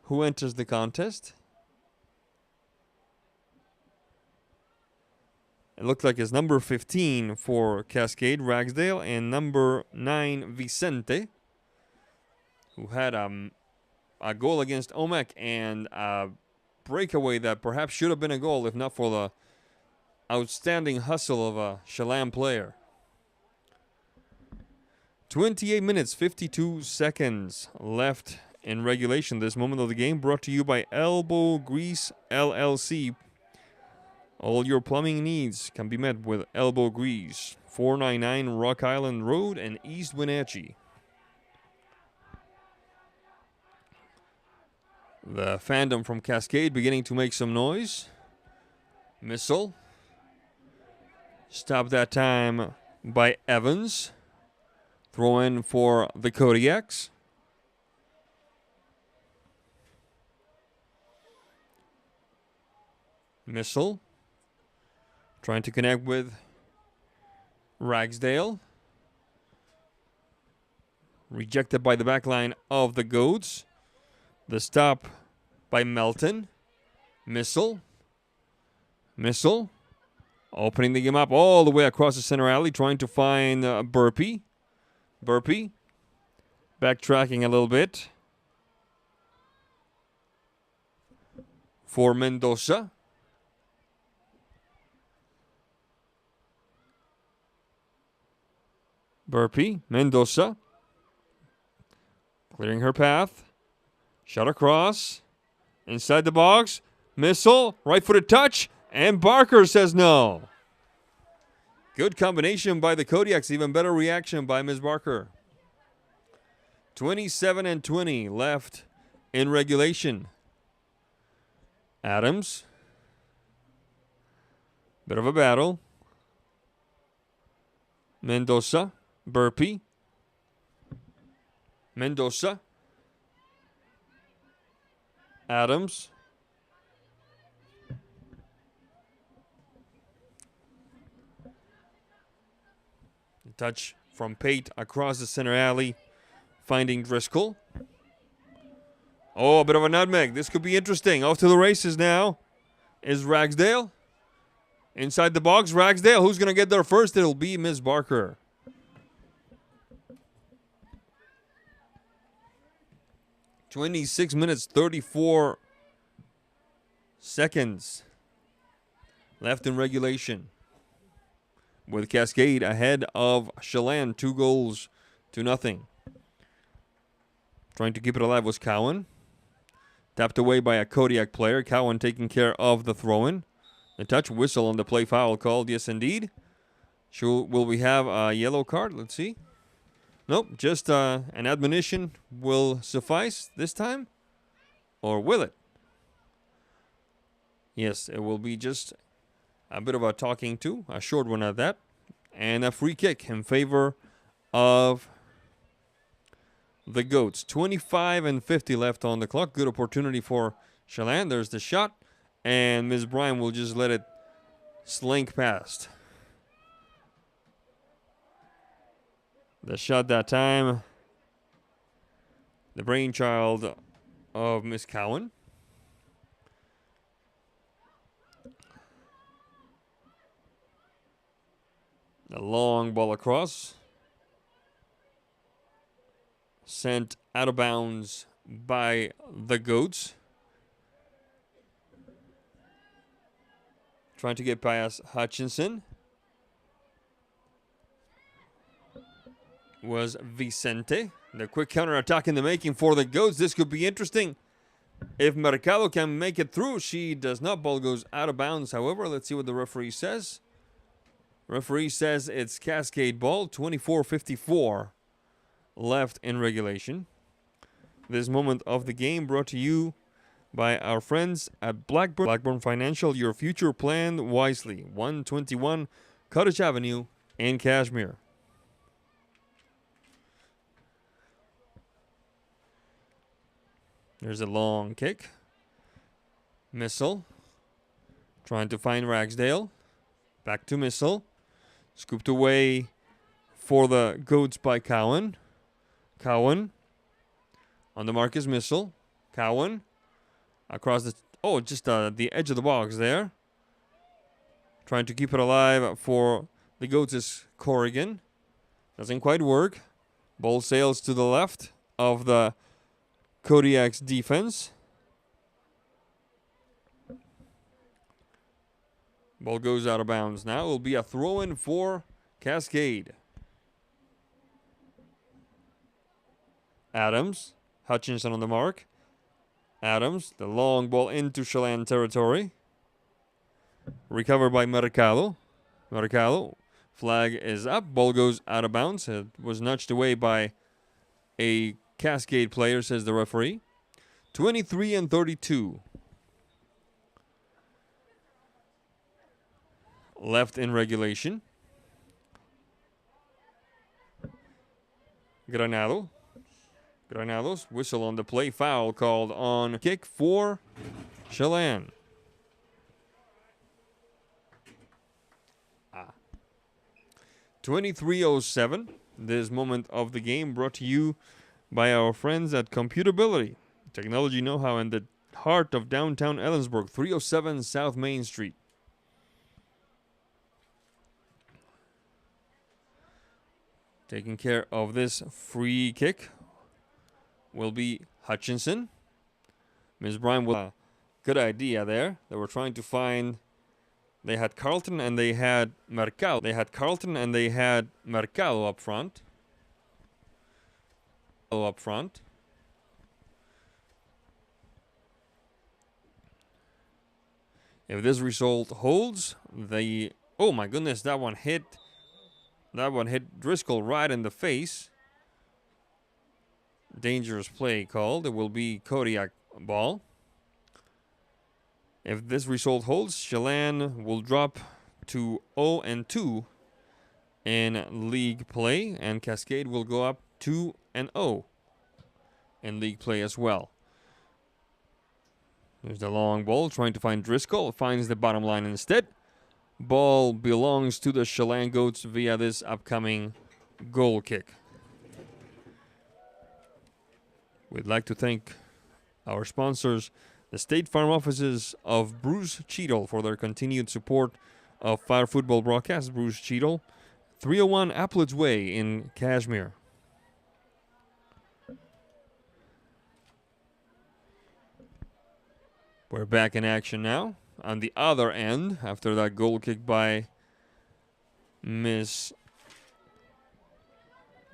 [SPEAKER 1] who enters the contest. It looked like it's number 15 for Cascade, Ragsdale, and number 9, Vicente, who had a goal against Omek and a breakaway that perhaps should have been a goal if not for the outstanding hustle of a Chelan player. 28 minutes, 52 seconds left in regulation. This moment of the game brought to you by Elbow Grease LLC. All your plumbing needs can be met with Elbow Grease. 499 Rock Island Road in East Wenatchee. The fandom from Cascade beginning to make some noise. Missile. Stopped that time by Evans. Throw in for the Kodiaks. Missile. Trying to connect with Ragsdale. Rejected by the back line of the Goats. The stop by Melton. Missile. Missile. Opening the game up all the way across the center alley. Trying to find Burpee. Burpee. Backtracking a little bit. For Mendoza. Burpee. Mendoza. Clearing her path. Shot across. Inside the box. Missile. Right-footed touch. And Barker says no. Good combination by the Kodiaks. Even better reaction by Ms. Barker. 27-20 left in regulation. Adams. Bit of a battle. Mendoza. Burpee. Mendoza. Adams. Touch from Pate across the center alley, finding Driscoll. Oh, a bit of a nutmeg. This could be interesting. Off to the races now is Ragsdale. Inside the box, Ragsdale. Who's going to get there first? It'll be Ms. Barker. 26 minutes, 34 seconds left in regulation, with Cascade ahead of Chelan, 2-0. Trying to keep it alive was Cowan. Tapped away by a Kodiak player. Cowan taking care of the throw-in. The touch whistle on the play, foul called. Yes, indeed. Will we have a yellow card? Let's see. Nope, just an admonition will suffice this time. Or will it? Yes, it will be just a bit of a talking to, a short one at that. And a free kick in favor of the Goats. 25 and 50 left on the clock. Good opportunity for Chelan. There's the shot. And Ms. Bryan will just let it slink past. The shot that time, the brainchild of Miss Cowan. The long ball across. Sent out of bounds by the Goats. Trying to get past Hutchinson was Vicente. The quick counter-attack in the making for the Goats. This could be interesting. If Mercado can make it through, she does not. Ball goes out of bounds. However, let's see what the referee says. Referee says it's Cascade ball. 24:54 left in regulation. This moment of the game brought to you by our friends at Blackburn Financial. Your future planned wisely. 121 Cottage Avenue in Cashmere. There's a long kick. Missile. Trying to find Ragsdale. Back to Missile. Scooped away for the Goats by Cowan. Cowan. On the mark is Missile. Cowan. Across the... Oh, just the edge of the box there. Trying to keep it alive for the Goats is Corrigan. Doesn't quite work. Ball sails to the left of the Kodiak's defense. Ball goes out of bounds now. It will be a throw-in for Cascade. Adams. Hutchinson on the mark. Adams. The long ball into Chelan territory. Recovered by Mercado. Mercado. Flag is up. Ball goes out of bounds. It was nudged away by a Cascade player, says the referee. 23 and 32. Left in regulation. Granados whistle on the play. Foul called on kick for Chelan. 23:07. This moment of the game brought to you by our friends at Computability. Technology know-how in the heart of downtown Ellensburg. 307 South Main Street. Taking care of this free kick will be Hutchinson. Ms. Bryan will... good idea there. They were trying to find... They had Carlton and they had Mercado. Up front. If this result holds, they... Oh my goodness, that one hit Driscoll right in the face. Dangerous play called. It will be Kodiak ball. If this result holds, Chelan will drop to 0-2 in league play, and Cascade will go up 2-0 in league play as well. There's the long ball trying to find Driscoll. Finds the bottom line instead. Ball belongs to the Chelan Goats via this upcoming goal kick. We'd like to thank our sponsors, the State Farm offices of Bruce Cheadle, for their continued support of Fire Football broadcast. Bruce Cheadle, 301 Applets Way in Cashmere. We're back in action now on the other end after that goal kick by Miss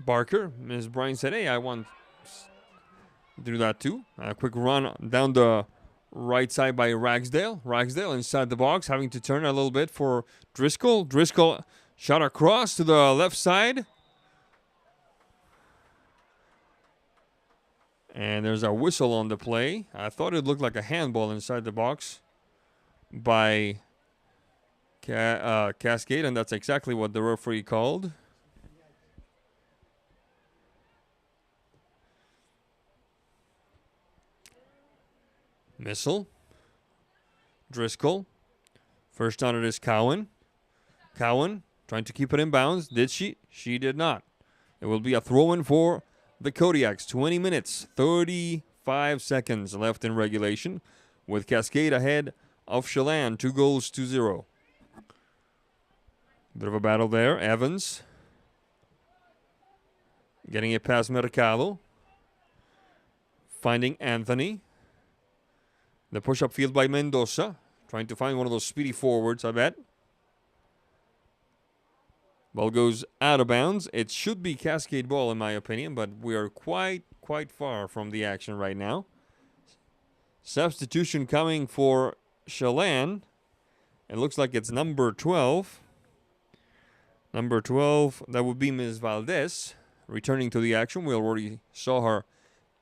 [SPEAKER 1] Barker. Miss Bryan said, hey, I want to do that too. A quick run down the right side by Ragsdale. Ragsdale inside the box, having to turn a little bit for Driscoll. Driscoll shot across to the left side. And there's a whistle on the play. I thought it looked like a handball inside the box by Cascade, and that's exactly what the referee called. Missile. Driscoll. First on it is Cowan. Cowan trying to keep it in bounds. Did she? She did not. It will be a throw-in for the Kodiaks. 20 minutes, 35 seconds left in regulation, with Cascade ahead of Chelan, 2-0. Bit of a battle there. Evans getting it past Mercado. Finding Anthony. The push-up field by Mendoza. Trying to find one of those speedy forwards, I bet. Ball goes out of bounds. It should be Cascade ball, in my opinion, but we are quite far from the action right now. Substitution coming for Chelan. It looks like it's number 12. Number 12, that would be Ms. Valdez, returning to the action. We already saw her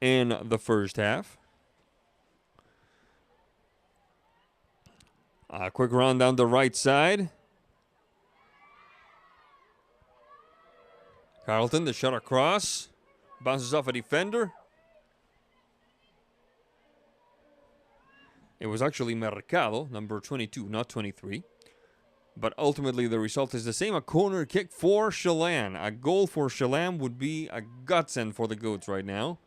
[SPEAKER 1] in the first half. A quick run down the right side. Carlton, the shot across. Bounces off a defender. It was actually Mercado, number 22, not 23. But ultimately, the result is the same. A corner kick for Chelan. A goal for Chelan would be a godsend for the Goats right now.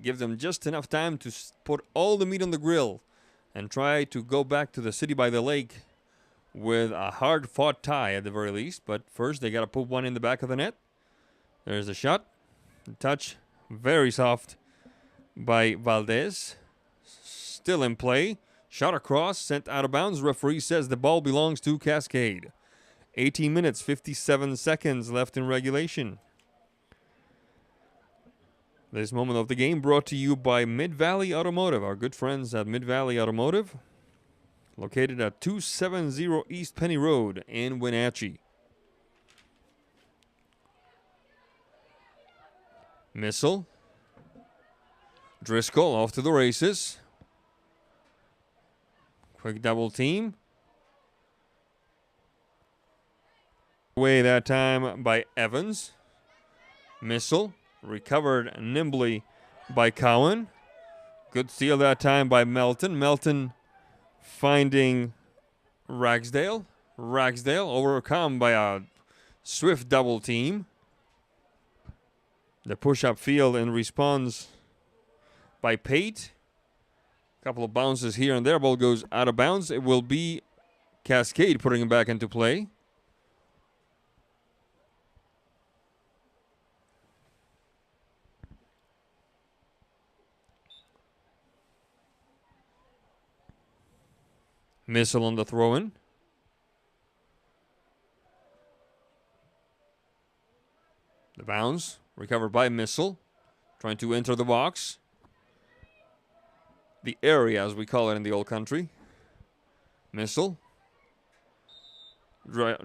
[SPEAKER 1] Give them just enough time to put all the meat on the grill and try to go back to the city by the lake with a hard-fought tie at the very least. But first, they got to put one in the back of the net. There's the shot. The touch, very soft by Valdez. Still in play. Shot across, sent out of bounds. Referee says the ball belongs to Cascade. 18 minutes, 57 seconds left in regulation. This moment of the game brought to you by Mid-Valley Automotive, our good friends at Mid-Valley Automotive, located at 270 East Penny Road in Wenatchee. Missile. Driscoll off to the races. Quick double team. Away that time by Evans. Missile. Recovered nimbly by Cowan. Good steal that time by Melton. Melton finding Ragsdale. Ragsdale overcome by a swift double team. The push-up field in response by Pate. A couple of bounces here and there. Ball goes out of bounds. It will be Cascade putting him back into play. Missile on the throw-in. The bounce. Recovered by Missile. Trying to enter the box. The area, as we call it in the old country. Missile.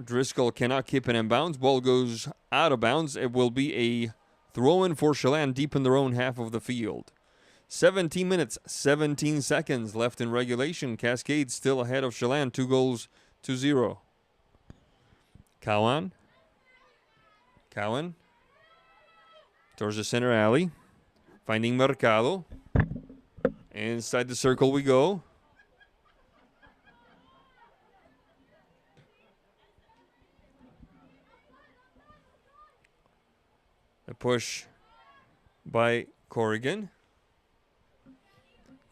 [SPEAKER 1] Driscoll cannot keep it in bounds. Ball goes out of bounds. It will be a throw-in for Chelan deep in their own half of the field. 17 minutes, 17 seconds left in regulation. Cascade still ahead of Chelan, 2-0. Cowan. Cowan. Towards the center alley. Finding Mercado. Inside the circle we go. A push by Corrigan.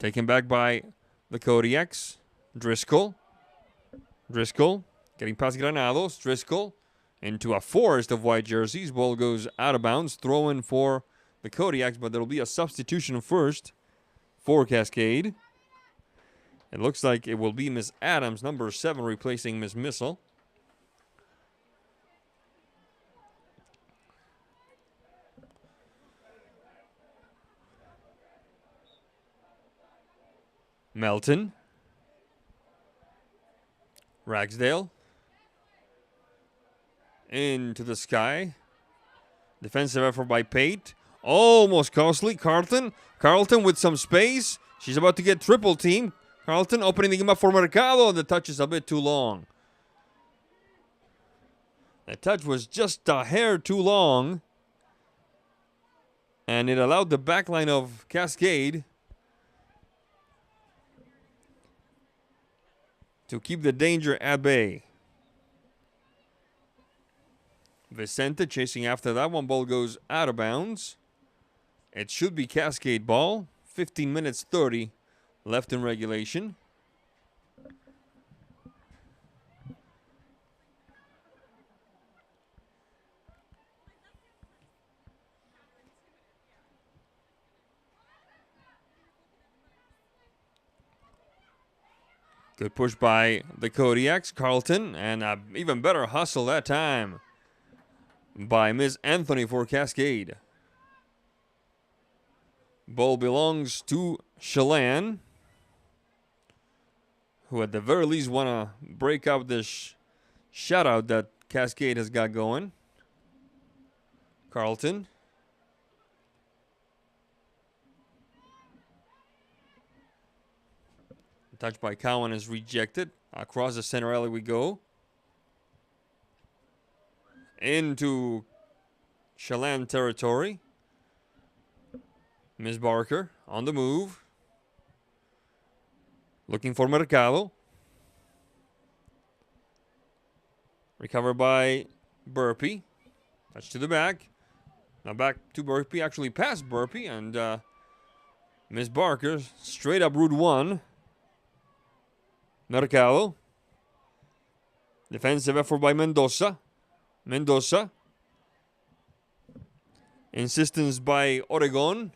[SPEAKER 1] Taken back by the Kodiaks. Driscoll. Driscoll getting past Granados. Driscoll into a forest of white jerseys. Ball goes out of bounds. Throw in for the Kodiaks, but there will be a substitution first for Cascade. It looks like it will be Miss Adams, number 7, replacing Miss Missile. Melton. Ragsdale. Into the sky. Defensive effort by Pate. Almost costly. Carlton. Carlton with some space. She's about to get triple team. Carlton opening the game up for Mercado. The touch is a bit too long. The touch was just a hair too long. And it allowed the backline of Cascade to keep the danger at bay. Vicente chasing after that one. Ball goes out of bounds. It should be Cascade ball. 15 minutes 30 left in regulation. Good push by the Kodiaks. Carlton, and an even better hustle that time by Miss Anthony for Cascade. Ball belongs to Chelan, who at the very least want to break up this shutout that Cascade has got going. Carlton. Touch by Cowan is rejected. Across the center alley we go. Into Chelan territory. Ms. Barker on the move. Looking for Mercado. Recovered by Burpee. Touch to the back. Now back to Burpee. Actually past Burpee. And Ms. Barker straight up Route 1. Mercado. Defensive effort by Mendoza. Mendoza. Insistence by Oregon.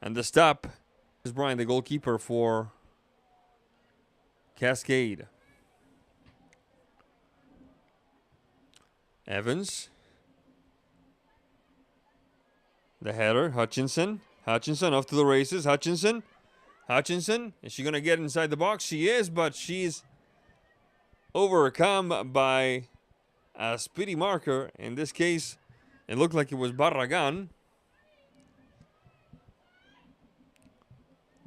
[SPEAKER 1] And the stop is Brian, the goalkeeper for Cascade. Evans. The header. Hutchinson. Hutchinson off to the races. Hutchinson. Hutchinson, is she going to get inside the box? She is, but she's overcome by a speedy marker. In this case, it looked like it was Barragan.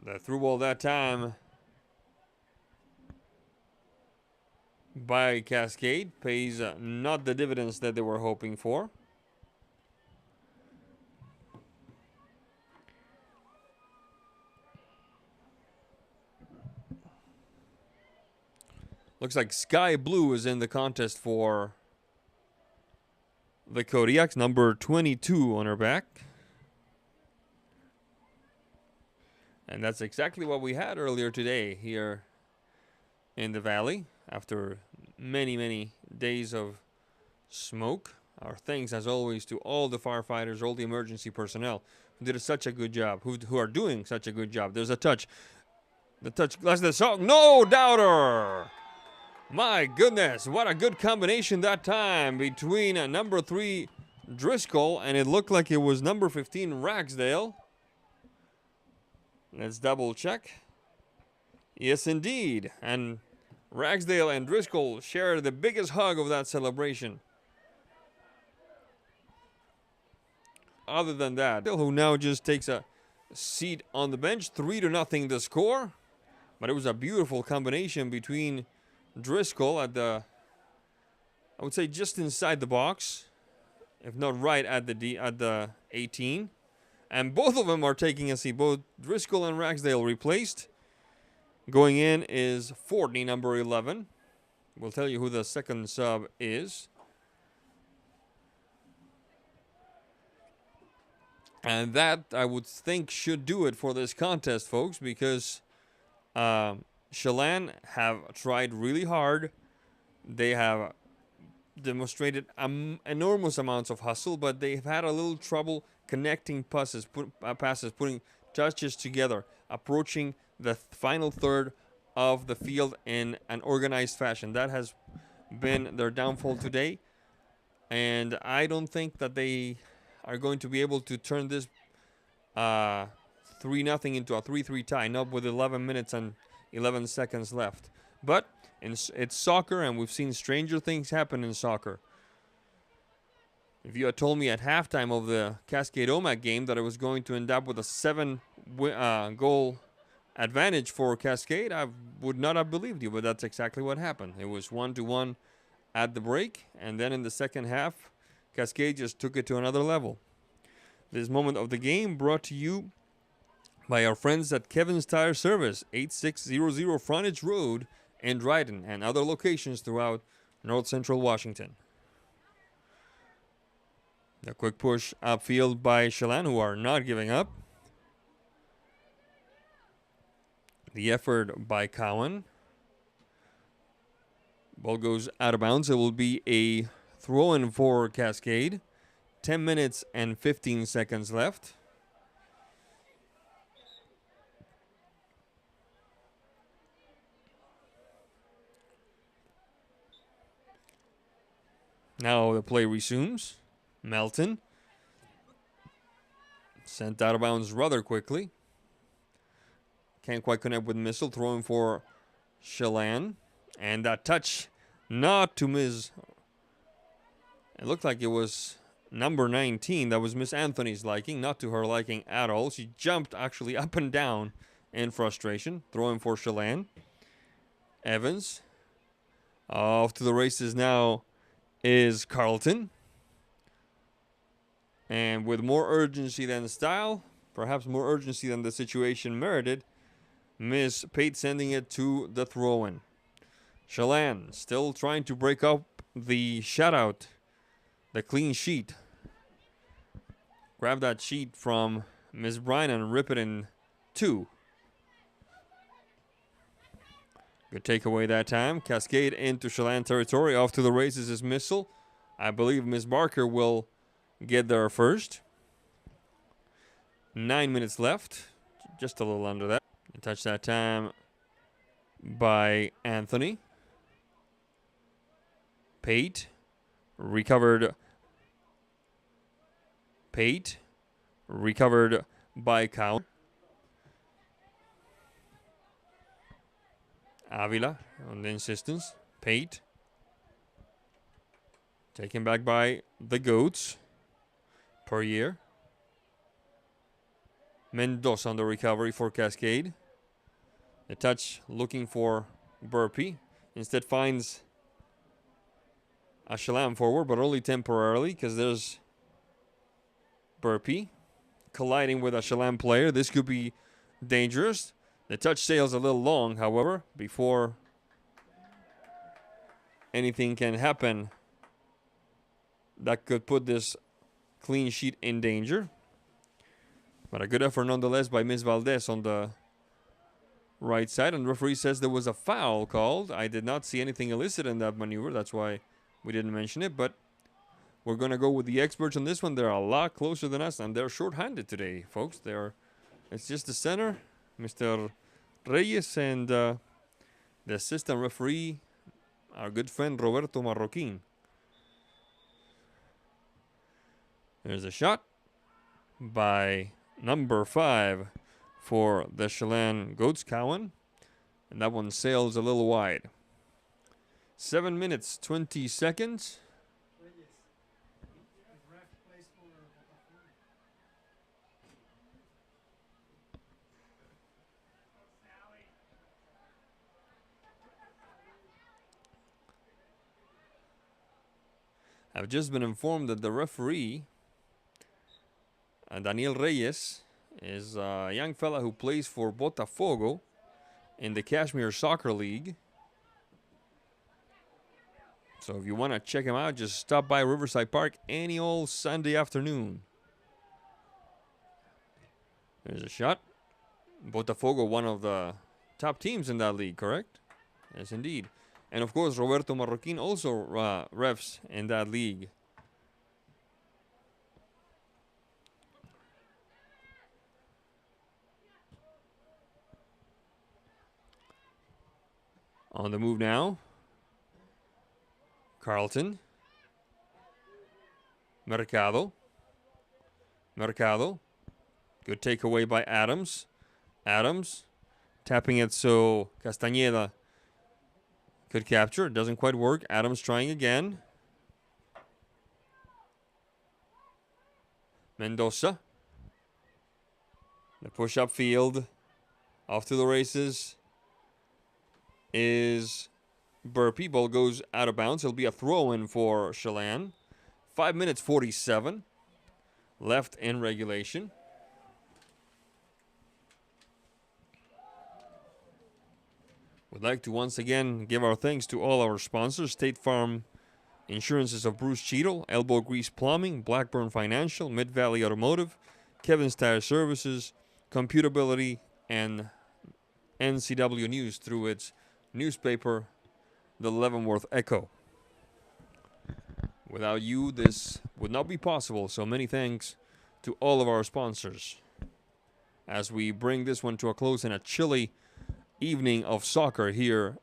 [SPEAKER 1] The through ball that time by Cascade pays not the dividends that they were hoping for. Looks like Sky Blue is in the contest for the Kodiaks, number 22 on her back. And that's exactly what we had earlier today here in the valley. After many, many days of smoke. Our thanks, as always, to all the firefighters, all the emergency personnel who did such a good job, who are doing such a good job. There's a touch. The touch, that's the song. No doubter! My goodness, what a good combination that time between number 3 Driscoll and it looked like it was number 15 Ragsdale. Let's double check. Yes, indeed. And Ragsdale and Driscoll share the biggest hug of that celebration. Other than that, who now just takes a seat on the bench. 3-0 the score. But it was a beautiful combination between Driscoll at the, I would say just inside the box, if not right at the 18, and both of them are taking a seat. Both Driscoll and Ragsdale replaced. Going in is Fortney, number 11. We'll tell you who the second sub is. And that, I would think, should do it for this contest, folks, because Chelan have tried really hard. They have demonstrated enormous amounts of hustle, but they've had a little trouble connecting passes, putting touches together, approaching the final third of the field in an organized fashion. That has been their downfall today, and I don't think that they are going to be able to turn this 3-0 into a 3-3 tie, not with 11 minutes and 11 seconds left. But it's soccer, and we've seen stranger things happen in soccer. If you had told me at halftime of the Cascade OMAC game that it was going to end up with a 7-goal advantage for Cascade, I would not have believed you, but that's exactly what happened. It was 1-1 at the break, and then in the second half, Cascade just took it to another level. This moment of the game brought to you by our friends at Kevin's Tire Service, 8600 Frontage Road in Dryden, and other locations throughout North Central Washington. A quick push upfield by Chelan, who are not giving up. The effort by Cowan. Ball goes out of bounds. It will be a throw-in for Cascade. 10 minutes and 15 seconds left. Now the play resumes. Melton sent out of bounds rather quickly. Can't quite connect with Missile. Throwing for Chelan. And that touch not to Miss. It looked like it was number 19. That was Miss Anthony's liking. Not to her liking at all. She jumped actually up and down in frustration. Throwing for Chelan. Evans. Off to the races now is Carlton. And with more urgency than style, perhaps more urgency than the situation merited, Miss Pate sending it to the throw-in. Chelan still trying to break up the shutout, the clean sheet. Grab that sheet from Miss Bryan and rip it in two. Good takeaway that time. Cascade into Chelan territory. Off to the races is Missile. I believe Miss Barker will get there first. 9 minutes left. Just a little under that. Touch that time by Anthony. Pate. Recovered. Pate. Recovered by Cowan. Avila on the insistence. Pate. Taken back by the Goats. Perrier. Mendoza on the recovery for Cascade. The touch looking for Burpee. Instead finds a Chelan forward, but only temporarily because there's Burpee colliding with a Chelan player. This could be dangerous. The touch sails a little long, however, before anything can happen that could put this clean sheet in danger. But a good effort nonetheless by Ms. Valdez on the right side. And the referee says there was a foul called. I did not see anything illicit in that maneuver. That's why we didn't mention it. But we're going to go with the experts on this one. They're a lot closer than us. And they're short-handed today, folks. It's just the center, Mr. Reyes, and the assistant referee, our good friend Roberto Marroquin. There's a shot by number 5 for the Chelan Goats, Cowan. And that one sails a little wide. 7 minutes, 20 seconds. I've just been informed that the referee, Daniel Reyes, is a young fella who plays for Botafogo in the Kashmir Soccer League. So if you want to check him out, just stop by Riverside Park any old Sunday afternoon. There's a shot. Botafogo, one of the top teams in that league, correct? Yes, indeed. And of course, Roberto Marroquin also refs in that league. On the move now. Carlton. Mercado. Mercado. Good takeaway by Adams. Adams tapping it so Castañeda could capture. It doesn't quite work. Adams trying again. Mendoza. The push up field. Off to the races is Burpee. Ball goes out of bounds. It'll be a throw in for Chelan. 5 minutes 47 left in regulation. We'd like to once again give our thanks to all our sponsors: State Farm Insurances of Bruce Cheadle, Elbow Grease Plumbing, Blackburn Financial, Mid Valley Automotive, Kevin's Tire Services, Computability, and NCW News through its newspaper, the Leavenworth Echo. Without you, this would not be possible, so many thanks to all of our sponsors. As we bring this one to a close in a chilly evening of soccer here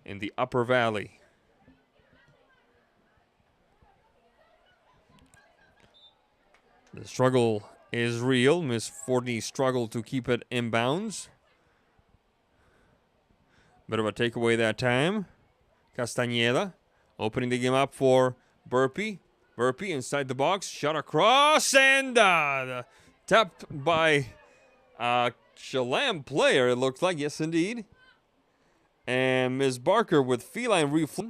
[SPEAKER 1] in the Upper Valley. The struggle is real. Miss Fortney struggled to keep it in bounds. Bit of a takeaway that time. Castañeda opening the game up for Burpee. Burpee inside the box. Shot across and tapped by a Chelan player, it looks like. Yes, indeed. And Ms. Barker with feline reflex.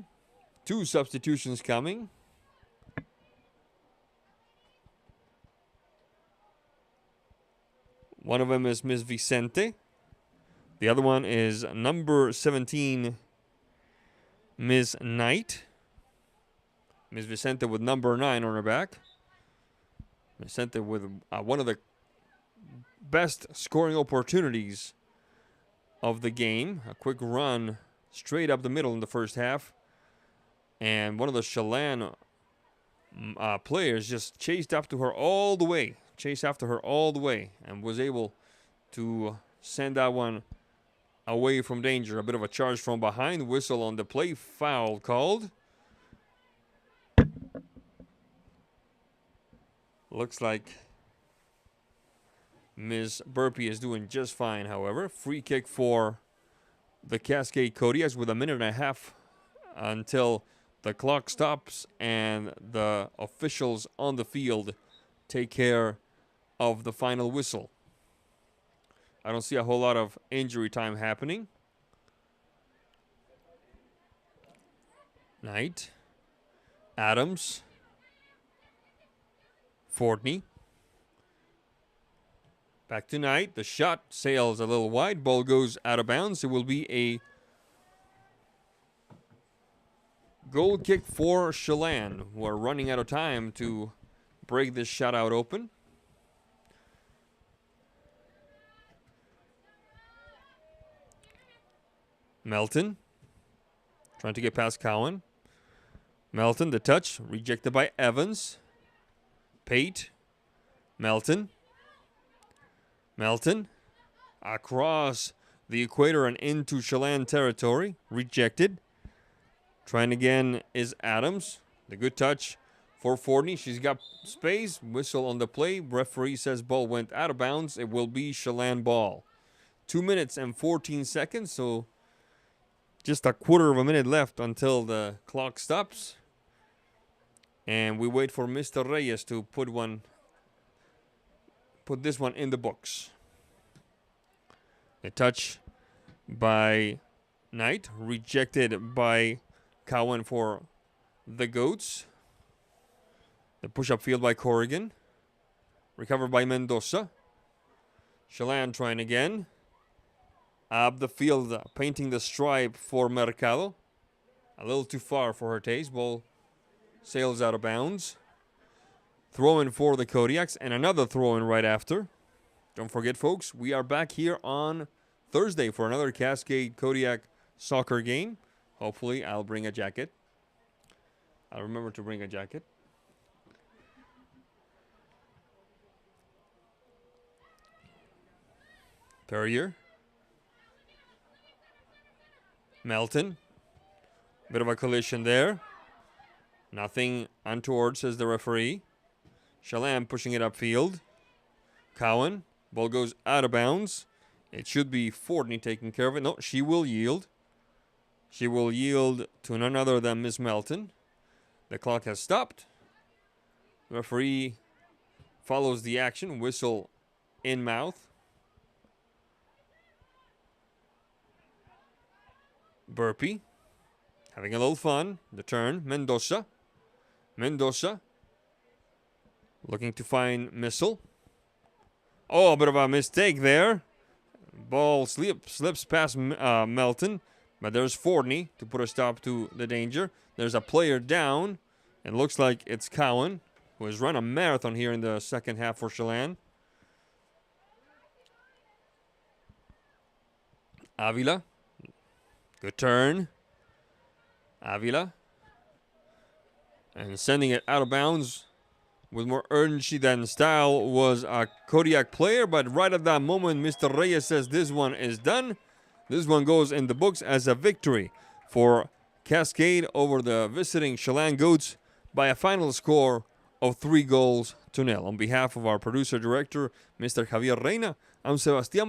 [SPEAKER 1] 2 substitutions coming. One of them is Ms. Vicente. The other one is number 17, Ms. Knight. Ms. Vicente with number 9 on her back. Vicente with one of the best scoring opportunities of the game. A quick run straight up the middle in the first half. And one of the Chelan players just chased after her all the way. And was able to send that one away from danger. A bit of a charge from behind. Whistle on the play. Foul called. Looks like Ms. Burpee is doing just fine, however. Free kick for the Cascade Kodiaks with 1.5 minutes until the clock stops and the officials on the field take care of the final whistle. I don't see a whole lot of injury time happening. Knight. Adams. Fortney. Back to Knight. The shot sails a little wide. Ball goes out of bounds. It will be a goal kick for Chelan. We're running out of time to break this shutout open. Melton trying to get past Cowan. Melton, the touch, rejected by Evans. Pate. Melton. Melton. Across the equator and into Chelan territory. Rejected. Trying again is Adams. The good touch for Fortney. She's got space. Whistle on the play. Referee says ball went out of bounds. It will be Chelan ball. 2 minutes and 14 seconds. So just a quarter of a minute left until the clock stops. And we wait for Mr. Reyes to put this one in the books. A touch by Knight. Rejected by Cowan for the Goats. The push-up field by Corrigan. Recovered by Mendoza. Chelan trying again. Up the field, painting the stripe for Mercado. A little too far for her taste. Ball sails out of bounds. Throw-in for the Kodiaks, and another throw-in right after. Don't forget, folks, we are back here on Thursday for another Cascade Kodiak soccer game. Hopefully, I'll bring a jacket. I'll remember to bring a jacket. Perrier. Melton. Bit of a collision there. Nothing untoward, says the referee. Chelan pushing it upfield. Cowan. Ball goes out of bounds. It should be Fortney taking care of it. No, she will yield. She will yield to none other than Miss Melton. The clock has stopped. The referee follows the action. Whistle in mouth. Burpee. Having a little fun. The turn. Mendoza. Mendoza. Looking to find Missile. Oh, a bit of a mistake there. Ball slips past Melton. But there's Fortney to put a stop to the danger. There's a player down. It looks like it's Cowan, who has run a marathon here in the second half for Chelan. Avila. Good turn. Avila. And sending it out of bounds with more urgency than style was a Kodiak player. But right at that moment, Mr. Reyes says this one is done. This one goes in the books as a victory for Cascade over the visiting Chelan Goats by a final score of 3-0. On behalf of our producer-director, Mr. Javier Reina, I'm Sebastián